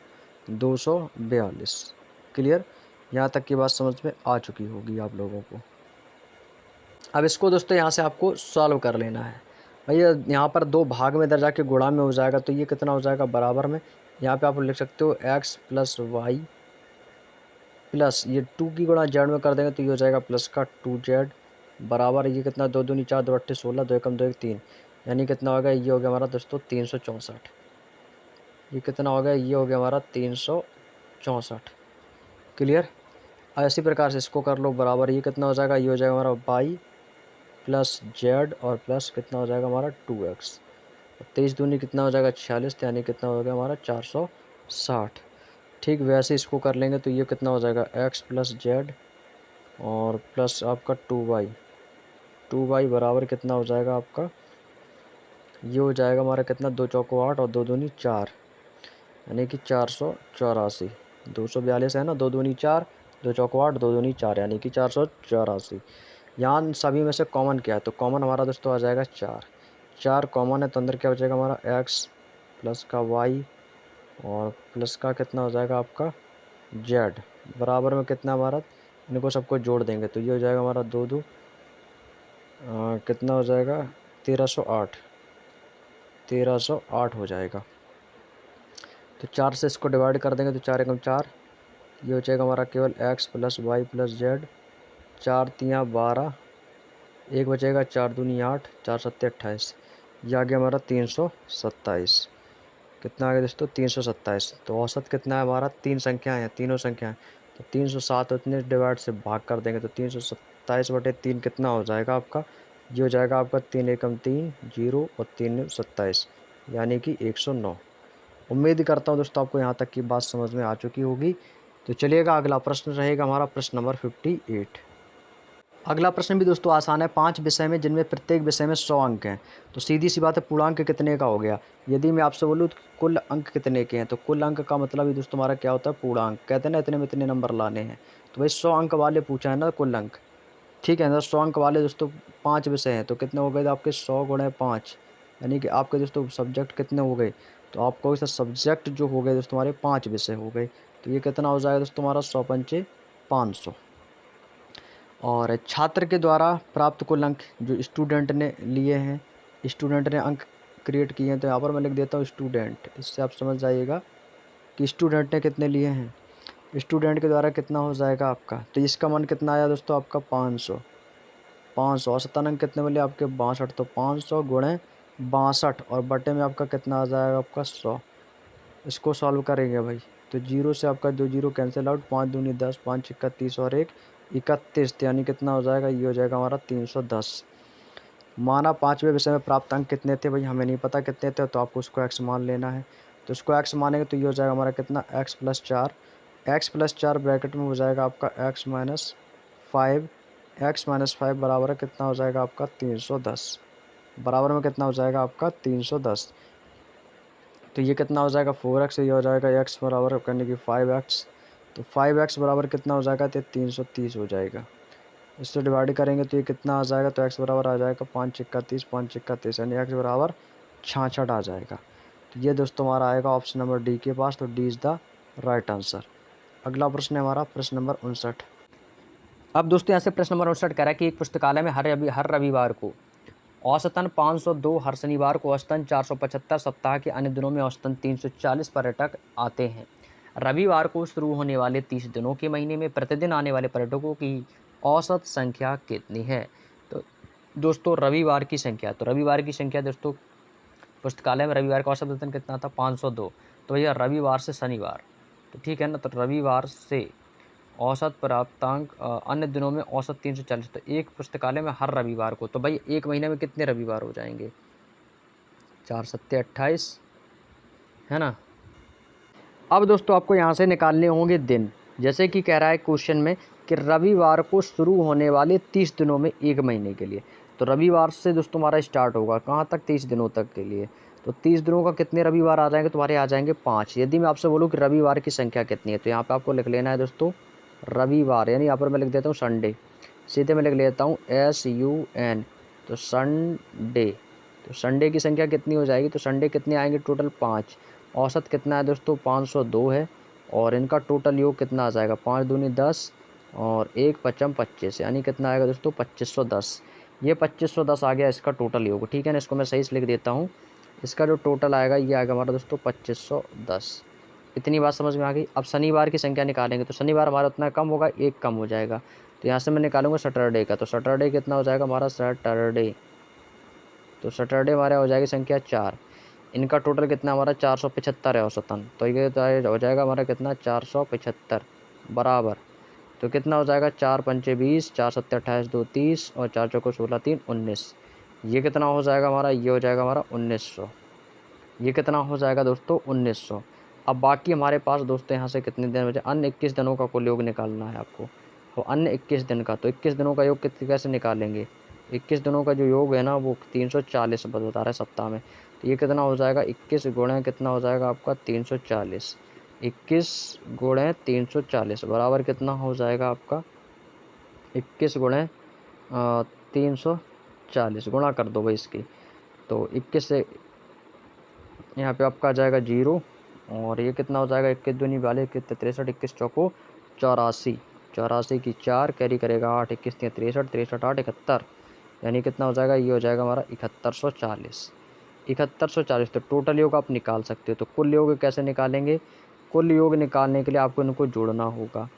242। क्लियर, यहाँ तक की बात समझ में आ चुकी होगी आप लोगों को। अब इसको दोस्तों यहाँ से आपको सॉल्व कर लेना है। भैया यहाँ पर दो भाग में दर्जा के गुणा में हो जाएगा, तो ये कितना हो जाएगा बराबर में, यहाँ पे आप लिख सकते हो एक्स प्लस वाई प्लस ये 2 की गुणा जेड में कर देंगे तो ये हो जाएगा प्लस का 2z बराबर ये कितना, 2 दूनी 4, 2 अट्ठे 16, 2 एकम 2 एक 3, यानी कितना हो गया, ये हो गया हमारा दोस्तों 364। ये कितना हो गया, ये हो गया हमारा 364। क्लियर। इसी प्रकार से इसको कर लो बराबर, ये कितना हो जाएगा, ये हो जाएगा हमारा वाई प्लस जेड और प्लस कितना हो जाएगा हमारा 2x, 23 दूनी कितना हो जाएगा 46, यानी कितना हो गया हमारा 460। ठीक वैसे इसको कर लेंगे तो ये कितना हो जाएगा एक्स प्लस जेड और प्लस आपका 2y बराबर कितना हो जाएगा आपका, ये हो जाएगा हमारा कितना, 2 चौको 8 और 2 दूनी 4, यानी कि 484। 242 है ना, 2 दूनी 4, 2 चौको 8, 2 दूनी 4, यानी कि 484। यहाँ सभी में से कॉमन क्या है, तो कॉमन हमारा दोस्तों आ जाएगा 4, 4 कॉमन है तो अंदर क्या हो जाएगा हमारा एक्स प्लस का वाई और प्लस का कितना हो जाएगा आपका जेड बराबर में कितना हमारा, इनको सबको जोड़ देंगे तो ये हो जाएगा हमारा 2 2 कितना हो जाएगा 1308, 1308 हो जाएगा। तो 4 से इसको डिवाइड कर देंगे तो 4 एकम 4, ये हो जाएगा हमारा केवल X plus Y plus Z, 4 तियाँ 12, एक बचेगा 4 दूनी 8, 4 सत्ते 28, ये आ गया हमारा 327। कितना आ गया दोस्तों 327। तो औसत कितना है हमारा, तीन संख्या है, तीनों संख्या है, तो 307 उतने डिवाइड से भाग कर देंगे तो 327 बटे 3 कितना हो जाएगा आपका, ये हो जाएगा आपका 3 एकम 3 जीरो और 3 27, यानी कि 109। उम्मीद करता हूँ दोस्तों आपको यहाँ तक की बात समझ में आ चुकी होगी। तो चलिएगा अगला प्रश्न रहेगा हमारा प्रश्न नंबर 58। अगला प्रश्न भी दोस्तों आसान है, 5 विषय में जिनमें प्रत्येक विषय में 100 अंक हैं, तो सीधी सी बात है पूर्णांक कितने का हो गया। यदि मैं आपसे बोलूँ तो कुल अंक कितने के हैं, तो कुल अंक का मतलब ही दोस्तों हमारा क्या होता है, पूर्णांक। कहते हैं ना इतने में इतने नंबर लाने हैं, तो भाई 100 अंक वाले पूछा है ना कुल अंक। ठीक है ना, 100 अंक वाले दोस्तों 5 विषय हैं, तो कितने हो गए आपके 100 गुणे 5, यानी कि आपके दोस्तों सब्जेक्ट कितने हो गए, तो आपको सर सब्जेक्ट जो हो गए दोस्तों हमारे 5 विषय हो गए, तो ये कितना हो जाएगा दोस्तों हमारा 100 पंचे 500। और छात्र के द्वारा प्राप्त कुल अंक जो स्टूडेंट ने लिए हैं, स्टूडेंट ने अंक क्रिएट किए हैं, तो यहाँ पर मैं लिख देता हूँ स्टूडेंट, इससे आप समझ जाइएगा कि स्टूडेंट ने कितने लिए हैं। स्टूडेंट के द्वारा कितना हो जाएगा आपका, तो इसका मान कितना आया दोस्तों आपका 500, 500 औसतन अंक कितने मिले आपके 62, तो 500 गुणे 62 और बटे में आपका कितना आ जाएगा आपका 100। इसको सॉल्व करेंगे भाई, तो जीरो से आपका 2 जीरो कैंसिल आउट, 5 दूनी 10, 5 छक्का 30 और 1 31, यानी कितना हो जाएगा, ये हो जाएगा हमारा 310। माना 5वें विषय में प्राप्त अंक कितने थे भाई, हमें नहीं पता कितने थे, तो आपको उसको एक्स मान लेना है। तो उसको एक्स मानेंगे तो ये हो जाएगा हमारा कितना x plus 4, x plus 4 bracket में हो जाएगा आपका एक्स माइनस 5, एक्स माइनस 5 बराबर है कितना हो जाएगा आपका 310, बराबर में कितना हो जाएगा आपका 310। तो ये कितना हो जाएगा 4x, ये हो जाएगा x बराबर करने की 5x, तो 5x बराबर कितना हो जाएगा, तो 330 हो जाएगा। इससे डिवाइड करेंगे तो ये कितना आ जाएगा, तो x बराबर आ जाएगा 5 छक्का 30, 5 छक्का 30, यानी x बराबर 66 आ जाएगा। तो ये दोस्तों हमारा आएगा ऑप्शन नंबर डी के पास, तो D is the right answer. अगला प्रश्न है हमारा प्रश्न नंबर 59। अब दोस्तों यहाँ से प्रश्न नंबर 59 कह रहा है कि एक पुस्तकालय में हर रविवार को औसतन 502, हर शनिवार को औसतन 475, सप्ताह के अन्य दिनों में औसतन 340 पर्यटक आते हैं। रविवार को शुरू होने वाले 30 दिनों के महीने में प्रतिदिन आने वाले पर्यटकों की औसत संख्या कितनी है। तो दोस्तों रविवार की संख्या, तो रविवार की संख्या दोस्तों पुस्तकालय में रविवार का औसत वेतन कितना था 502, तो भैया रविवार से शनिवार, तो ठीक है ना, तो रविवार से औसत प्राप्तांक अन्य दिनों में औसत 340। तो एक पुस्तकालय में हर रविवार को, तो भाई एक महीने में कितने रविवार हो जाएंगे? 4 सत्ते 28, है ना। अब दोस्तों आपको यहाँ से निकालने होंगे दिन। जैसे कि कह रहा है क्वेश्चन में कि रविवार को शुरू होने वाले 30 दिनों में एक महीने के लिए। तो रविवार से दोस्तों हमारा स्टार्ट होगा कहाँ तक? 30 दिनों तक के लिए। तो 30 दिनों का कितने रविवार आ जाएंगे? तुम्हारे आ जाएंगे 5। यदि मैं आपसे बोलूँ कि रविवार की संख्या कितनी है, तो यहाँ पे आपको लिख लेना है दोस्तों रविवार, यानी यहाँ पर मैं लिख देता हूँ संडे। सीधे मैं लिख लेता हूँ SUN, तो संडे। तो संडे की संख्या कितनी हो जाएगी? तो संडे कितने आएंगे? टोटल 5। औसत कितना है दोस्तों? 502 है। और इनका टोटल योग कितना आ जाएगा? 5 दूनी 10 और 1 पचम 25, यानी कितना आएगा दोस्तों? 2510। ये 2510 आ गया इसका टोटल योग, ठीक है ना। इसको मैं सही से लिख देता हूँ। इसका जो टोटल आएगा ये आएगा हमारा दोस्तों 2510। इतनी बात समझ में आ गई। अब शनिवार की संख्या निकालेंगे, तो शनिवार हमारा उतना कम होगा, एक कम हो जाएगा। तो यहाँ से मैं निकालूंगा सैटरडे का। तो सैटरडे कितना हो जाएगा हमारा? सैटरडे, तो सैटरडे हमारा हो जाएगी संख्या 4। इनका टोटल कितना हमारा? 475 है औसतन। तो ये हो जाएगा हमारा कितना? 475 बराबर। तो कितना हो जाएगा? 4 पंचे 20, 4 सत्ते 28, 2 30 और 4 चौको 16, 3 19। ये कितना हो जाएगा हमारा? ये हो जाएगा हमारा 1900। ये कितना हो जाएगा दोस्तों? 1900। अब बाकी हमारे पास दोस्तों यहाँ से कितने दिन बचे? अन्य 21 दिनों का कुल योग निकालना है आपको। तो अन्य 21 दिन का, तो 21 दिनों का योग कैसे निकालेंगे? 21 दिनों का जो योग है ना वो 340 बता रहा है सप्ताह में। तो ये कितना हो जाएगा? 21 गुणे कितना हो जाएगा आपका? 340। 21 गुणे 340 बराबर कितना हो जाएगा आपका? 21 गुणे 340 गुणा कर दो भाई इसकी। तो 21 से यहाँ पे आपका आ जाएगा 0। और ये कितना हो जाएगा? 21 दूनी 42, 21 63, 21 चौको 84, 84 की 4 कैरी करेगा 8, 21 63, 63 8 71, यानी कितना हो जाएगा? ये हो जाएगा हमारा 7140। 7140। तो टोटल योग आप निकाल सकते हो। तो कुल योग कैसे निकालेंगे? कुल योग निकालने के लिए आपको इनको जोड़ना होगा,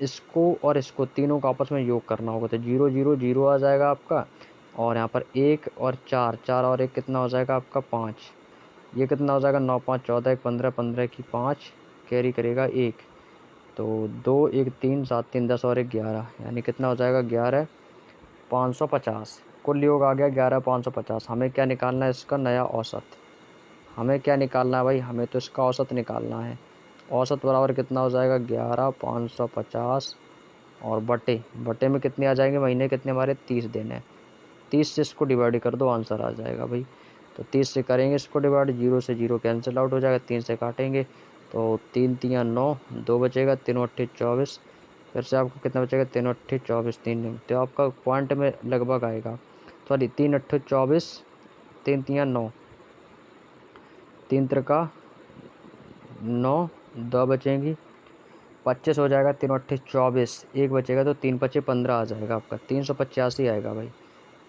इसको और इसको तीनों का आपस में योग करना होगा। तो 0 0 0 आ जाएगा आपका, और यहाँ पर 1 और 4, 4 और 1 कितना हो जाएगा आपका? 5। ये कितना हो जाएगा? 9 5 14, 1 15, 15 की 5 कैरी करेगा 1, तो 2 1 3 7 3 10 और 1 11, यानी कितना हो जाएगा? 11 550। कुल योग आ गया 11 550। हमें क्या निकालना है? इसका नया औसत। हमें क्या निकालना है भाई? हमें तो इसका औसत निकालना है। औसत बराबर कितना हो जाएगा? 11 550 और बटे बटे में कितने आ जाएंगे? महीने कितने हमारे? 30 दिन है। 30 से इसको डिवाइड कर दो, आंसर आ जाएगा भाई। तो 30 से करेंगे इसको डिवाइड, 0 से 0 कैंसिल आउट हो जाएगा, 3 से काटेंगे तो 3 3 9, 2 बचेगा, 3 8 24। फिर से आपको कितना बचेगा? 3 8 24, 3, तो आपका पॉइंट में लगभग आएगा। सॉरी 3 8 24, 3 3 9, 3 त्रिका 9, 2 बचेंगी, 25 हो जाएगा, 3 8 24, 1 बचेगा, तो 3 25 15 आ जाएगा आपका। 385 आएगा भाई।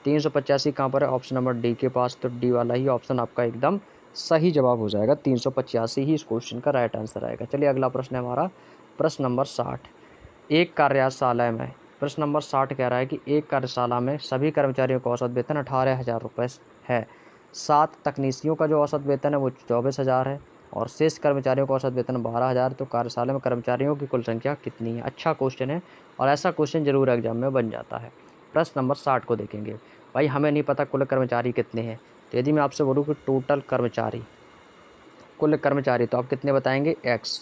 385 कहाँ पर है? ऑप्शन नंबर डी के पास। तो डी वाला ही ऑप्शन आपका एकदम सही जवाब हो जाएगा। 385 ही इस क्वेश्चन का राइट आंसर आएगा। चलिए अगला प्रश्न है हमारा प्रश्न नंबर 60। एक कार्यशाला में, प्रश्न नंबर 60 कह रहा है कि एक कार्यशाला में सभी कर्मचारियों का औसत वेतन 18,000 रुपये है। 7 तकनीशियों का जो औसत वेतन है वो 24,000 है, और शेष कर्मचारियों का औसत वेतन 12,000। तो कार्यशाला में कर्मचारियों की कुल संख्या कितनी है? अच्छा क्वेश्चन है, और ऐसा क्वेश्चन जरूर एग्जाम में बन जाता है। प्रश्न नंबर 60 को देखेंगे। भाई हमें नहीं पता कुल कर्मचारी कितने हैं, तो यदि मैं आपसे बोलूँ कि टोटल कर्मचारी, कुल कर्मचारी, तो आप कितने बताएंगे? x।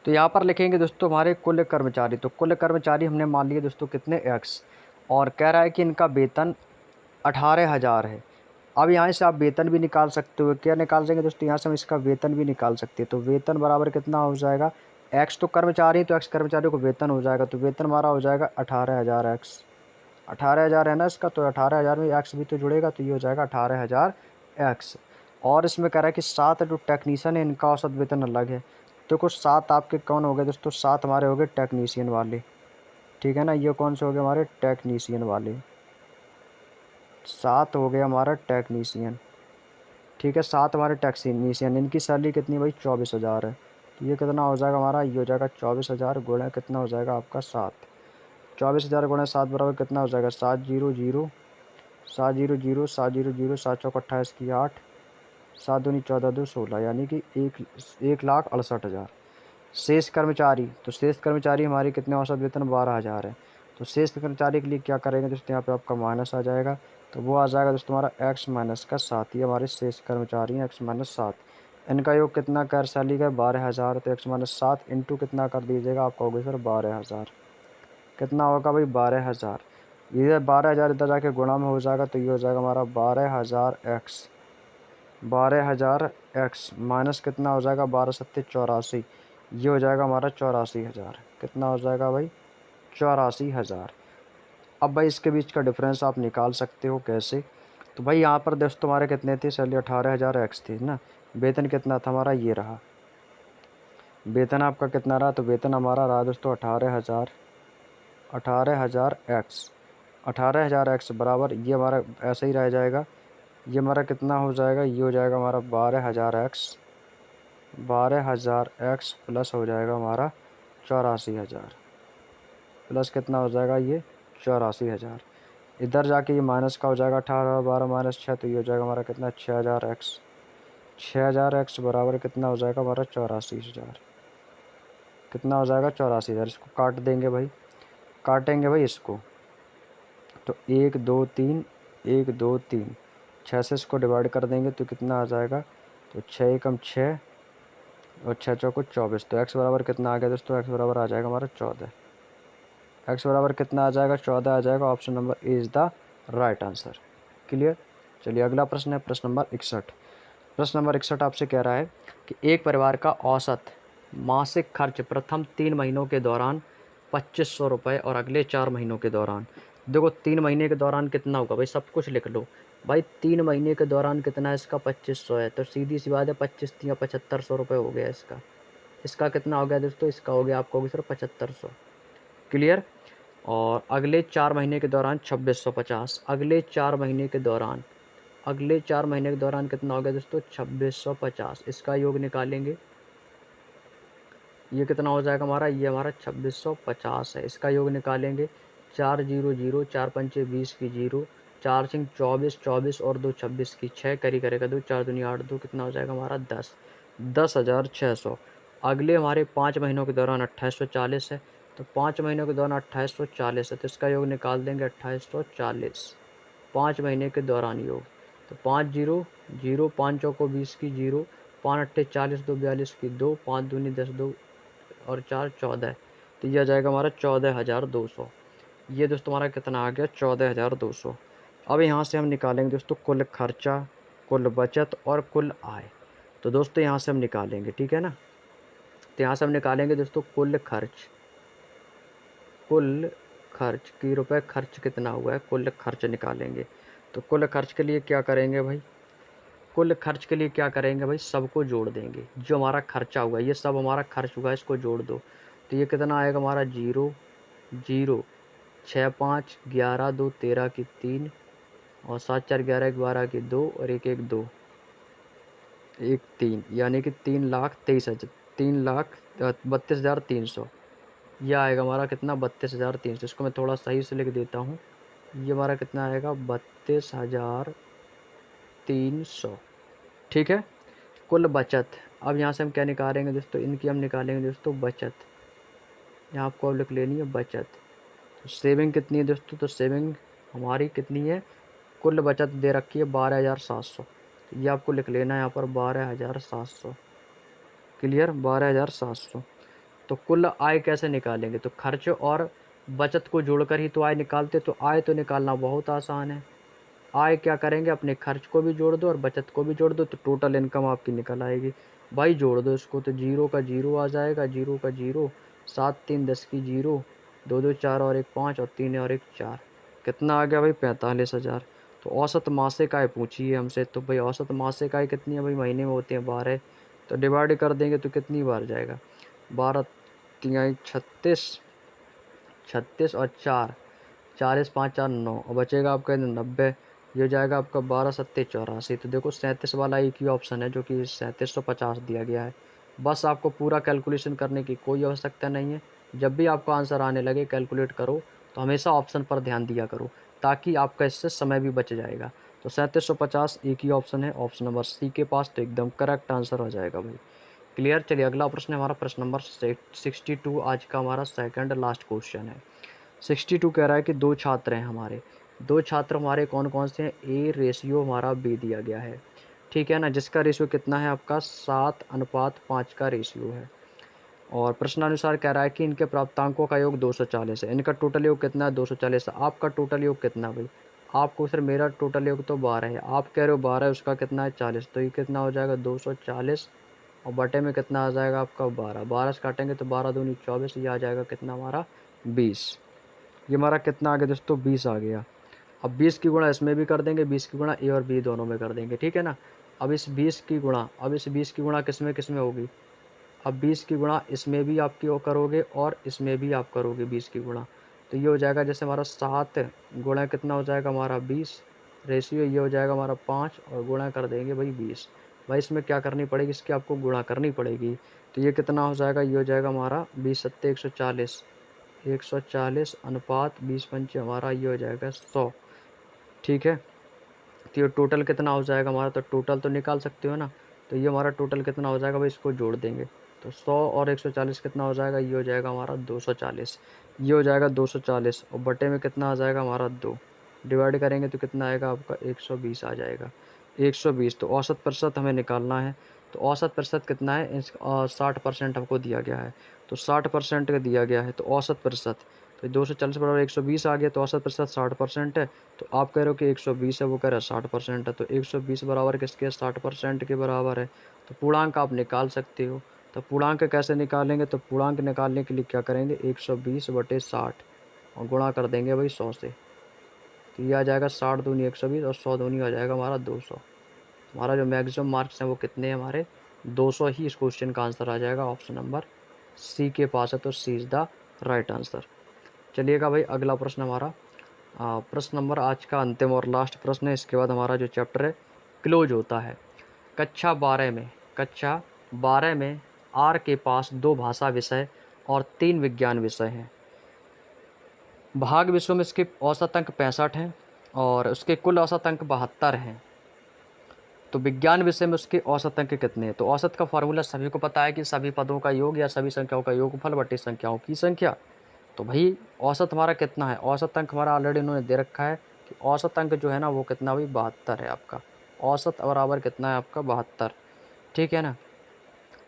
तो यहाँ पर लिखेंगे दोस्तों हमारे कुल कर्मचारी। तो कुल कर्मचारी हमने मान लिए दोस्तों कितने? x। और कह रहा है कि इनका वेतन 18,000 है। अब यहाँ से आप वेतन भी निकाल सकते हो। क्या निकाल सकेंगे दोस्तों? यहाँ से हम इसका वेतन भी निकाल सकते हैं। तो वेतन बराबर कितना हो जाएगा? x तो कर्मचारी, तो x कर्मचारियों को वेतन हो जाएगा, तो वेतन हमारा हो जाएगा 18,000 x। 18,000 है ना इसका, तो 18,000 में x भी तो जुड़ेगा, तो ये हो जाएगा 18,000 x। और इसमें कह रहा है कि 7 जो टेक्नीशियन है इनका औसत वेतन अलग है। तो कुछ 7 आपके कौन हो गए दोस्तों? 7 हमारे हो गए टेक्नीशियन वाले, ठीक है ना। ये कौन से हो गए हमारे? टेक्नीशियन वाले। 7 हो गया हमारा टेक्नीशियन, ठीक है। 7 हमारे टेक्नीशियन, इनकी सैलरी कितनी भाई? 24,000 है। तो ये कितना हो जाएगा हमारा? ये हो जाएगा 24,000 गुणा कितना हो जाएगा आपका? 7। 24,000 गुणा 7 बराबर कितना हो जाएगा? 7 0 0, 7 0 0, 7 0 0, 7 चौक 28 की 8, 7 दूनी 14 2 16, यानी कि 1,68,000। शेष कर्मचारी, तो शेष कर्मचारी हमारी कितने औसत वेतन 12,000 है। तो शेष कर्मचारी के लिए क्या करेंगे दोस्तों, यहाँ पे आपका माइनस आ जाएगा, तो वो आ जाएगा दोस्तों हमारा x माइनस का 7। ये हमारे शेष कर्मचारी हैं x माइनस 7। इनका योग कितना कार्यशैली का 12,000, तो x माइनस 7 इंटू कितना कर दीजिएगा, आपका होगा सर 12,000। कितना होगा भाई 12,000। इधर 12,000 इधर जाके गुणा में हो जाएगा, तो ये हो जाएगा हमारा 12,000 x, 12,000 x माइनस कितना हो जाएगा 12 सत्ते 84, ये हो जाएगा हमारा 84,000। कितना हो जाएगा भाई 84,000। अब भाई इसके बीच का डिफरेंस आप निकाल सकते हो कैसे, तो भाई यहाँ पर दोस्तों हमारे कितने थे, चलिए 18,000 x थे ना। वेतन कितना था हमारा, ये रहा वेतन आपका कितना रहा, तो वेतन हमारा रहा दोस्तों 18,000, 18,000 x, 18,000 x बराबर ये हमारा ऐसे ही रह जाएगा। ये हमारा कितना हो जाएगा, ये हो जाएगा हमारा 12,000 x, 12,000 x प्लस हो जाएगा हमारा 84,000, प्लस कितना हो जाएगा ये 84,000। इधर जाके ये माइनस का हो जाएगा 18 12 माइनस 6, तो ये हो जाएगा हमारा कितना 6,000 x, 6,000 x बराबर कितना हो जाएगा हमारा 84,000। कितना हो जाएगा 84,000। इसको काट देंगे भाई, काटेंगे भाई इसको, तो 1 2 3, 1 2 3, 6 से इसको डिवाइड कर देंगे तो कितना आ जाएगा, तो 6 एकम 6 और 6 चौको 24। तो x बराबर कितना आ गया दोस्तों, x बराबर आ जाएगा हमारा 14। x बराबर कितना आ जाएगा 14 आ जाएगा। Option number A is the right answer. Clear. चलिए अगला प्रश्न है प्रश्न नंबर 61। प्रश्न नंबर 61 आपसे कह रहा है कि एक परिवार का औसत मासिक खर्च प्रथम 3 महीनों के दौरान 2,500 रुपये और अगले 4 महीनों के दौरान, देखो 3 महीने के दौरान कितना होगा भाई, सब कुछ लिख लो भाई। 3 महीने के दौरान कितना है, इसका 2,500 है, तो सीधी सी बात है 25 या 7,500 रुपये हो गया इसका। इसका कितना हो गया दोस्तों, इसका हो गया आपको होगी सर 7,500। क्लियर। और अगले 4 महीने के दौरान 2,650, अगले 4 महीने के दौरान, अगले 4 महीने के दौरान कितना हो गया दोस्तों 2,650। इसका योग निकालेंगे, ये कितना हो जाएगा हमारा, ये हमारा 2,650 है। इसका योग निकालेंगे, 4 0 0, 4 पंचे 20 की 0, 4 सिंह 24, 24 और 2 26 की 6, करी करेगा 2, 4 दूनी 8, 2 कितना हो जाएगा हमारा 10, 10,600। अगले हमारे 5 महीनों के दौरान 2,840 है, तो 5 महीनों के दौरान 2,840 है, तो इसका योग निकाल देंगे 2,840 5 महीने के दौरान योग। तो 5 0 0, 5 चौको 20 की 0, 5 अट्ठे 40, 2 42 की 2, 5 दूनी 10, 2 और 4 14, तो यह आ जाएगा हमारा 14,200। ये दोस्तों हमारा कितना आ गया 14,200। अब यहाँ से हम निकालेंगे दोस्तों कुल खर्चा, कुल बचत और कुल आय। तो दोस्तों यहाँ से हम निकालेंगे, ठीक है ना। तो यहाँ से हम निकालेंगे दोस्तों कुल खर्च, कुल खर्च की रुपए खर्च कितना हुआ है, कुल खर्च निकालेंगे। तो कुल खर्च के लिए क्या करेंगे भाई, कुल खर्च के लिए क्या करेंगे भाई, सबको जोड़ देंगे। जो हमारा खर्चा हुआ है, ये सब हमारा खर्च हुआ है, इसको जोड़ दो, तो ये कितना आएगा हमारा 0 0, 6 5 11 2 13 की 3 और 7 4 11 1 12 की 2 और 1 1 2 1 3, यानी कि 3,23,000, 3,32,300। यह आएगा हमारा कितना 32,300। इसको मैं थोड़ा सही से लिख देता हूँ, ये हमारा कितना आएगा 32,300। ठीक है। कुल बचत, अब यहाँ से हम क्या निकालेंगे दोस्तों, इनकी हम निकालेंगे दोस्तों बचत। यहाँ आपको अब लिख लेनी है बचत। तो सेविंग कितनी है दोस्तों, तो सेविंग हमारी कितनी है, कुल बचत दे रखी है 12,700, तो ये आपको लिख लेना है यहाँ पर 12,700। क्लियर, 12,700। तो कुल आय कैसे निकालेंगे, तो खर्च और बचत को जोड़कर ही तो आय निकालते, तो आय तो निकालना बहुत आसान है। आय क्या करेंगे, अपने खर्च को भी जोड़ दो और बचत को भी जोड़ दो, तो टोटल इनकम आपकी निकल आएगी। भाई जोड़ दो इसको, तो 0 का 0 आ जाएगा, 0 का 0, 7 3 10 की 0, 2 2 4 और 1 5 और 3 और 1 4, कितना आ गया भाई 45,000। तो औसत मासिक आय पूछी है हमसे, तो भाई औसत मासिक आय कितनी है भाई, महीने में होते हैं 12, तो डिवाइड कर देंगे तो कितनी बार जाएगा, 12 तिहाई 36, 36 और 4, 40 5 4 9 और बचेगा आपका 90। ये हो जाएगा आपका 12 सत्ते 84। तो देखो 37 वाला एक ही ऑप्शन है जो कि 3750 दिया गया है। बस आपको पूरा कैलकुलेशन करने की कोई आवश्यकता नहीं है। जब भी आपको आंसर आने लगे कैलकुलेट करो, तो हमेशा ऑप्शन पर ध्यान दिया करो, ताकि आपका इससे समय भी बच जाएगा। तो 3750 एक ही ऑप्शन है, ऑप्शन नंबर सी के पास, तो एकदम करेक्ट आंसर हो जाएगा भाई। क्लियर। चलिए अगला प्रश्न है हमारा प्रश्न नंबर 62, आज का हमारा सेकंड लास्ट क्वेश्चन है। 62 कह रहा है कि दो छात्र हैं हमारे, दो छात्र हमारे कौन कौन से हैं, ए रेशियो हमारा बी दिया गया है, ठीक है ना, जिसका रेशियो कितना है आपका 7:5 का रेशियो है। और प्रश्नानुसार कह रहा है कि इनके प्राप्तांकों का योग 240 है, इनका टोटल योग कितना है 240 है। आपका टोटल योग कितना है भाई, आपको सर मेरा टोटल योग तो 12 है, आप कह रहे हो 12 है, उसका कितना है 40, तो ये कितना हो जाएगा 240 और बटे में कितना आ जाएगा आपका 12, 12 से काटेंगे तो 12 दूनी 24, ये आ जाएगा कितना हमारा 20। ये हमारा कितना आ गया दोस्तों 20 आ गया। अब 20 की गुणा इसमें भी कर देंगे, 20 की गुणा ए और बी दोनों में कर देंगे, ठीक है ना। अब इस 20 की गुणा किस में होगी, अब 20 की गुणा इसमें भी आपकी वो करोगे और इसमें भी आप करोगे 20 की गुणा, तो ये हो जाएगा जैसे हमारा 7 गुणा कितना हो जाएगा हमारा 20, रेशियो ये हो जाएगा हमारा 5 और गुणा कर देंगे भाई 20। भाई इसमें क्या करनी पड़ेगी, इसकी आपको गुणा करनी पड़ेगी, तो ये कितना हो जाएगा, ये हो जाएगा हमारा 20 सत्ते 140, 140 अनुपात 20 पंचे हमारा ये हो जाएगा 100, ठीक है। तो ये टोटल कितना हो जाएगा हमारा, तो टोटल तो निकाल सकते हो ना, तो ये हमारा टोटल कितना हो जाएगा भाई, इसको जोड़ देंगे तो 100 और 140 कितना हो जाएगा, ये हो जाएगा हमारा 240, ये हो जाएगा 240 और बटे में कितना आ जाएगा हमारा 2, डिवाइड करेंगे तो कितना आएगा आपका 120 आ जाएगा, 120। तो औसत प्रतिशत हमें निकालना है, तो औसत प्रतिशत कितना है 60% हमको दिया गया है, तो 60% का दिया गया है, तो औसत प्रतिशत तो 240 बराबर 120 आ गया, तो औसत प्रतिशत 60% है। तो आप कह रहे हो कि 120 है, वो कह रहा है 60% है, तो 120 बराबर किसके 60% के बराबर है, तो पूर्णांक आप निकाल सकते हो। तो पूर्णांक कैसे निकालेंगे, तो पूर्णांक निकालने के लिए क्या करेंगे 120 बटे 60 और गुणा कर देंगे भाई 100 से, तो ये आ जाएगा 60 दूनी 120 और 100 दूनी आ जाएगा हमारा 200। हमारा जो मैक्सिमम मार्क्स हैं वो कितने हैं हमारे 200 ही इस क्वेश्चन का आंसर आ जाएगा, ऑप्शन नंबर सी के पास है, तो सी इज़ द राइट आंसर। चलिएगा भाई अगला प्रश्न हमारा प्रश्न नंबर आज का अंतिम और लास्ट प्रश्न है, इसके बाद हमारा जो चैप्टर है क्लोज होता है। कक्षा 12 में आर के पास 2 भाषा विषय और 3 विज्ञान विषय हैं। भाग विषयों में इसके औसत अंक 65 हैं और उसके कुल औसत अंक 72 हैं। तो विज्ञान विषय में उसके औसत अंक कितने हैं, तो औसत का फॉर्मूला सभी को पता है कि सभी पदों का योग या सभी संख्याओं का योगफल बटे संख्याओं की संख्या। तो भाई औसत हमारा कितना है, औसत अंक हमारा ऑलरेडी उन्होंने दे रखा है कि औसत अंक जो है ना वो कितना भाई 72 है आपका, औसत बराबर कितना है आपका 72, ठीक है ना।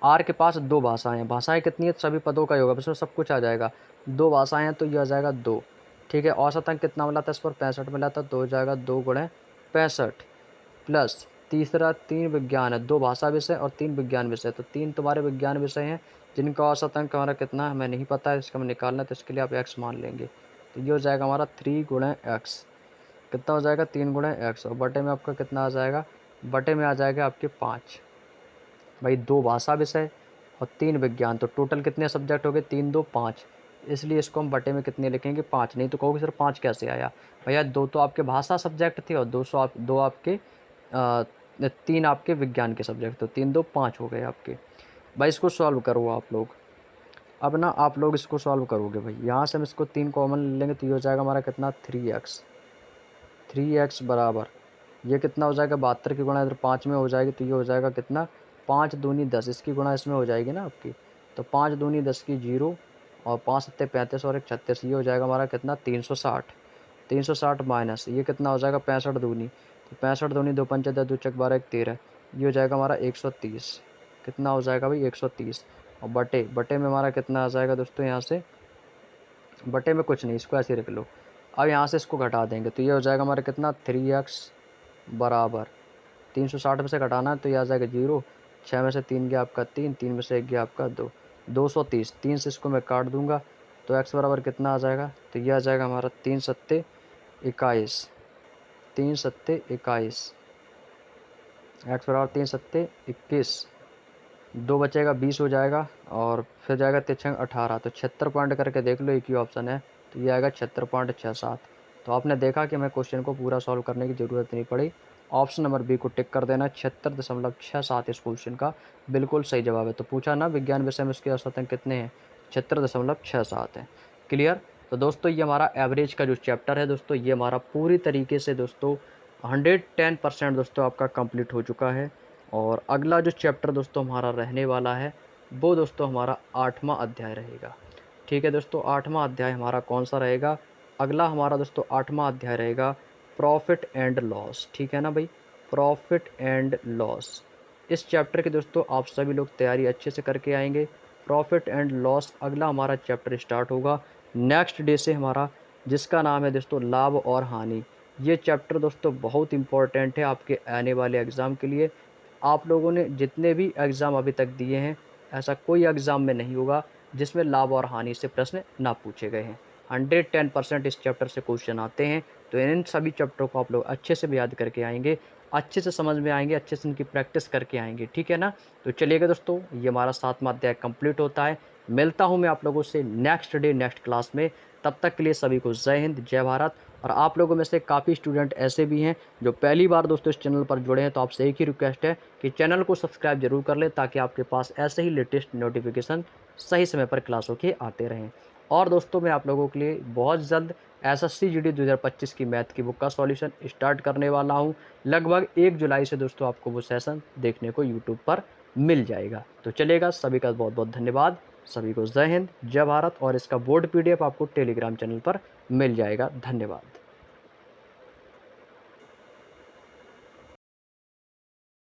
आर के पास 2 भाषाएं हैं, भाषाएं कितनी है सभी पदों का योग है, इसमें सब कुछ आ जाएगा, 2 भाषाएं हैं तो ये आ जाएगा 2, ठीक है। औसत अंक कितना मिला था इस पर 65 मिला था, तो हो जाएगा 2 गुणे 65 प्लस तीसरा 3 विज्ञान है, 2 भाषा विषय और 3 विज्ञान विषय, तो 3 तुम्हारे विज्ञान विषय हैं जिनका औसत अंक हमारा कितना है हमें नहीं पता है, इसका हमें निकालना है, तो इसके लिए आप x मान लेंगे, तो ये हो जाएगा हमारा 3 गुणे x, कितना हो जाएगा 3 गुणे x और बटे में आपका कितना आ जाएगा, बटे में आ जाएगा आपके 5। भाई 2 भाषा विषय और 3 विज्ञान, तो टोटल कितने सब्जेक्ट हो गए 3 2 5, इसलिए इसको हम बटे में कितने लिखेंगे 5, नहीं तो कहोगे सर 5 कैसे आया, भैया 2 तो आपके भाषा सब्जेक्ट थे और 2 आपके 3 आपके विज्ञान के सब्जेक्ट, तो 3 2 5 हो गए आपके। भाई इसको सॉल्व करो आप लोग, अब ना आप लोग इसको सॉल्व करोगे भाई, यहाँ से हम इसको 3 कॉमन ले लेंगे तो ये हो जाएगा हमारा कितना 3x बराबर ये कितना हो जाएगा 72 की गुणा इधर 5 में हो जाएगी, तो ये हो जाएगा कितना 5 दूनी 10, इसकी गुणा इसमें हो जाएगी ना आपकी, तो 5 दूनी 10 की 0 और 5 सत्ते 35 और 1 36, ये हो जाएगा हमारा कितना 360, 360 माइनस ये कितना हो जाएगा 65 दूनी, तो 65 दूनी 2 पंचे 10 2 चक 12 1 13, ये हो जाएगा हमारा 130, कितना हो जाएगा भाई 130 और बटे बटे में हमारा कितना आ जाएगा दोस्तों, यहाँ से बटे में कुछ नहीं, इसको ऐसे ही रख लो। अब यहाँ से इसको घटा देंगे तो ये हो जाएगा हमारा कितना 3x बराबर 360 में से घटाना है तो ये आ जाएगा 0, 6 में से 3 गया आपका 3, 3 में से 1 गया आपका 2, 230, 3 से इसको मैं काट दूंगा तो x बराबर कितना आ जाएगा, तो ये आ जाएगा हमारा 3 सत्ते 21, 3 सत्ते 21, x बराबर 3 सत्ते 21, 2 बचेगा 20 हो जाएगा और फिर जाएगा 3 18, तो 76 पॉइंट करके देख लो, एक ही ऑप्शन है, तो ये आएगा 76.67। तो आपने देखा कि हमें क्वेश्चन को पूरा सॉल्व करने की ज़रूरत नहीं पड़ी, ऑप्शन नंबर बी को टिक कर देना, 76.67 इस क्वेश्चन का बिल्कुल सही जवाब है। तो पूछा ना विज्ञान विषय में उसके औसत अंक कितने हैं, 76.67 हैं। क्लियर। तो दोस्तों ये हमारा एवरेज का जो चैप्टर है दोस्तों, ये हमारा पूरी तरीके से दोस्तों 110% दोस्तों आपका कंप्लीट हो चुका है। और अगला जो चैप्टर दोस्तों हमारा रहने वाला है, वो दोस्तों हमारा 8वां अध्याय रहेगा। ठीक है दोस्तों, 8वां अध्याय हमारा कौन-सा रहेगा? अगला हमारा दोस्तों 8वां अध्याय रहेगा प्रॉफ़िट एंड लॉस। ठीक है ना भई? Profit and loss. इस चैप्टर की दोस्तों आप सभी लोग तैयारी अच्छे से करके आएँगे। प्रॉफ़िट एंड लॉस अगला हमारा चैप्टर स्टार्ट होगा नेक्स्ट डे से हमारा, जिसका नाम है दोस्तों लाभ और हानि। ये चैप्टर दोस्तों बहुत इम्पोर्टेंट है आपके आने वाले एग्ज़ाम के लिए। आप लोगों ने जितने भी एग्ज़ाम अभी तक दिए हैं, ऐसा कोई एग्ज़ाम में नहीं होगा जिसमें लाभ और हानि से प्रश्न ना पूछे गए हैं। 110% इस चैप्टर से क्वेश्चन आते हैं, तो इन सभी चैप्टरों को आप लोग अच्छे से याद करके आएँगे, अच्छे से समझ में आएँगे, अच्छे से इनकी प्रैक्टिस करके आएँगे, ठीक है ना? तो चलिएगा दोस्तों, ये हमारा 7वां अध्याय कंप्लीट होता है। मिलता हूँ मैं आप लोगों से नेक्स्ट डे, नेक्स्ट क्लास में। तब तक के लिए सभी को जय हिंद, जय भारत। और आप लोगों में से काफ़ी स्टूडेंट ऐसे भी हैं जो पहली बार दोस्तों इस चैनल पर जुड़े हैं, तो आपसे एक ही रिक्वेस्ट है कि चैनल को सब्सक्राइब ज़रूर कर लें, ताकि आपके पास ऐसे ही लेटेस्ट नोटिफिकेशन सही समय पर क्लासों के आते रहें। और दोस्तों मैं आप लोगों के लिए बहुत जल्द एसएससी जीडी 2025 की मैथ की बुक का सॉल्यूशन स्टार्ट करने वाला हूँ। लगभग 1 जुलाई से दोस्तों आपको वो सेशन देखने को यूट्यूब पर मिल जाएगा। तो चलिएगा, सभी का बहुत-बहुत धन्यवाद। सभी को जय हिंद, जय भारत। और इसका बोर्ड पीडीएफ आपको टेलीग्राम चैनल पर मिल जाएगा। धन्यवाद।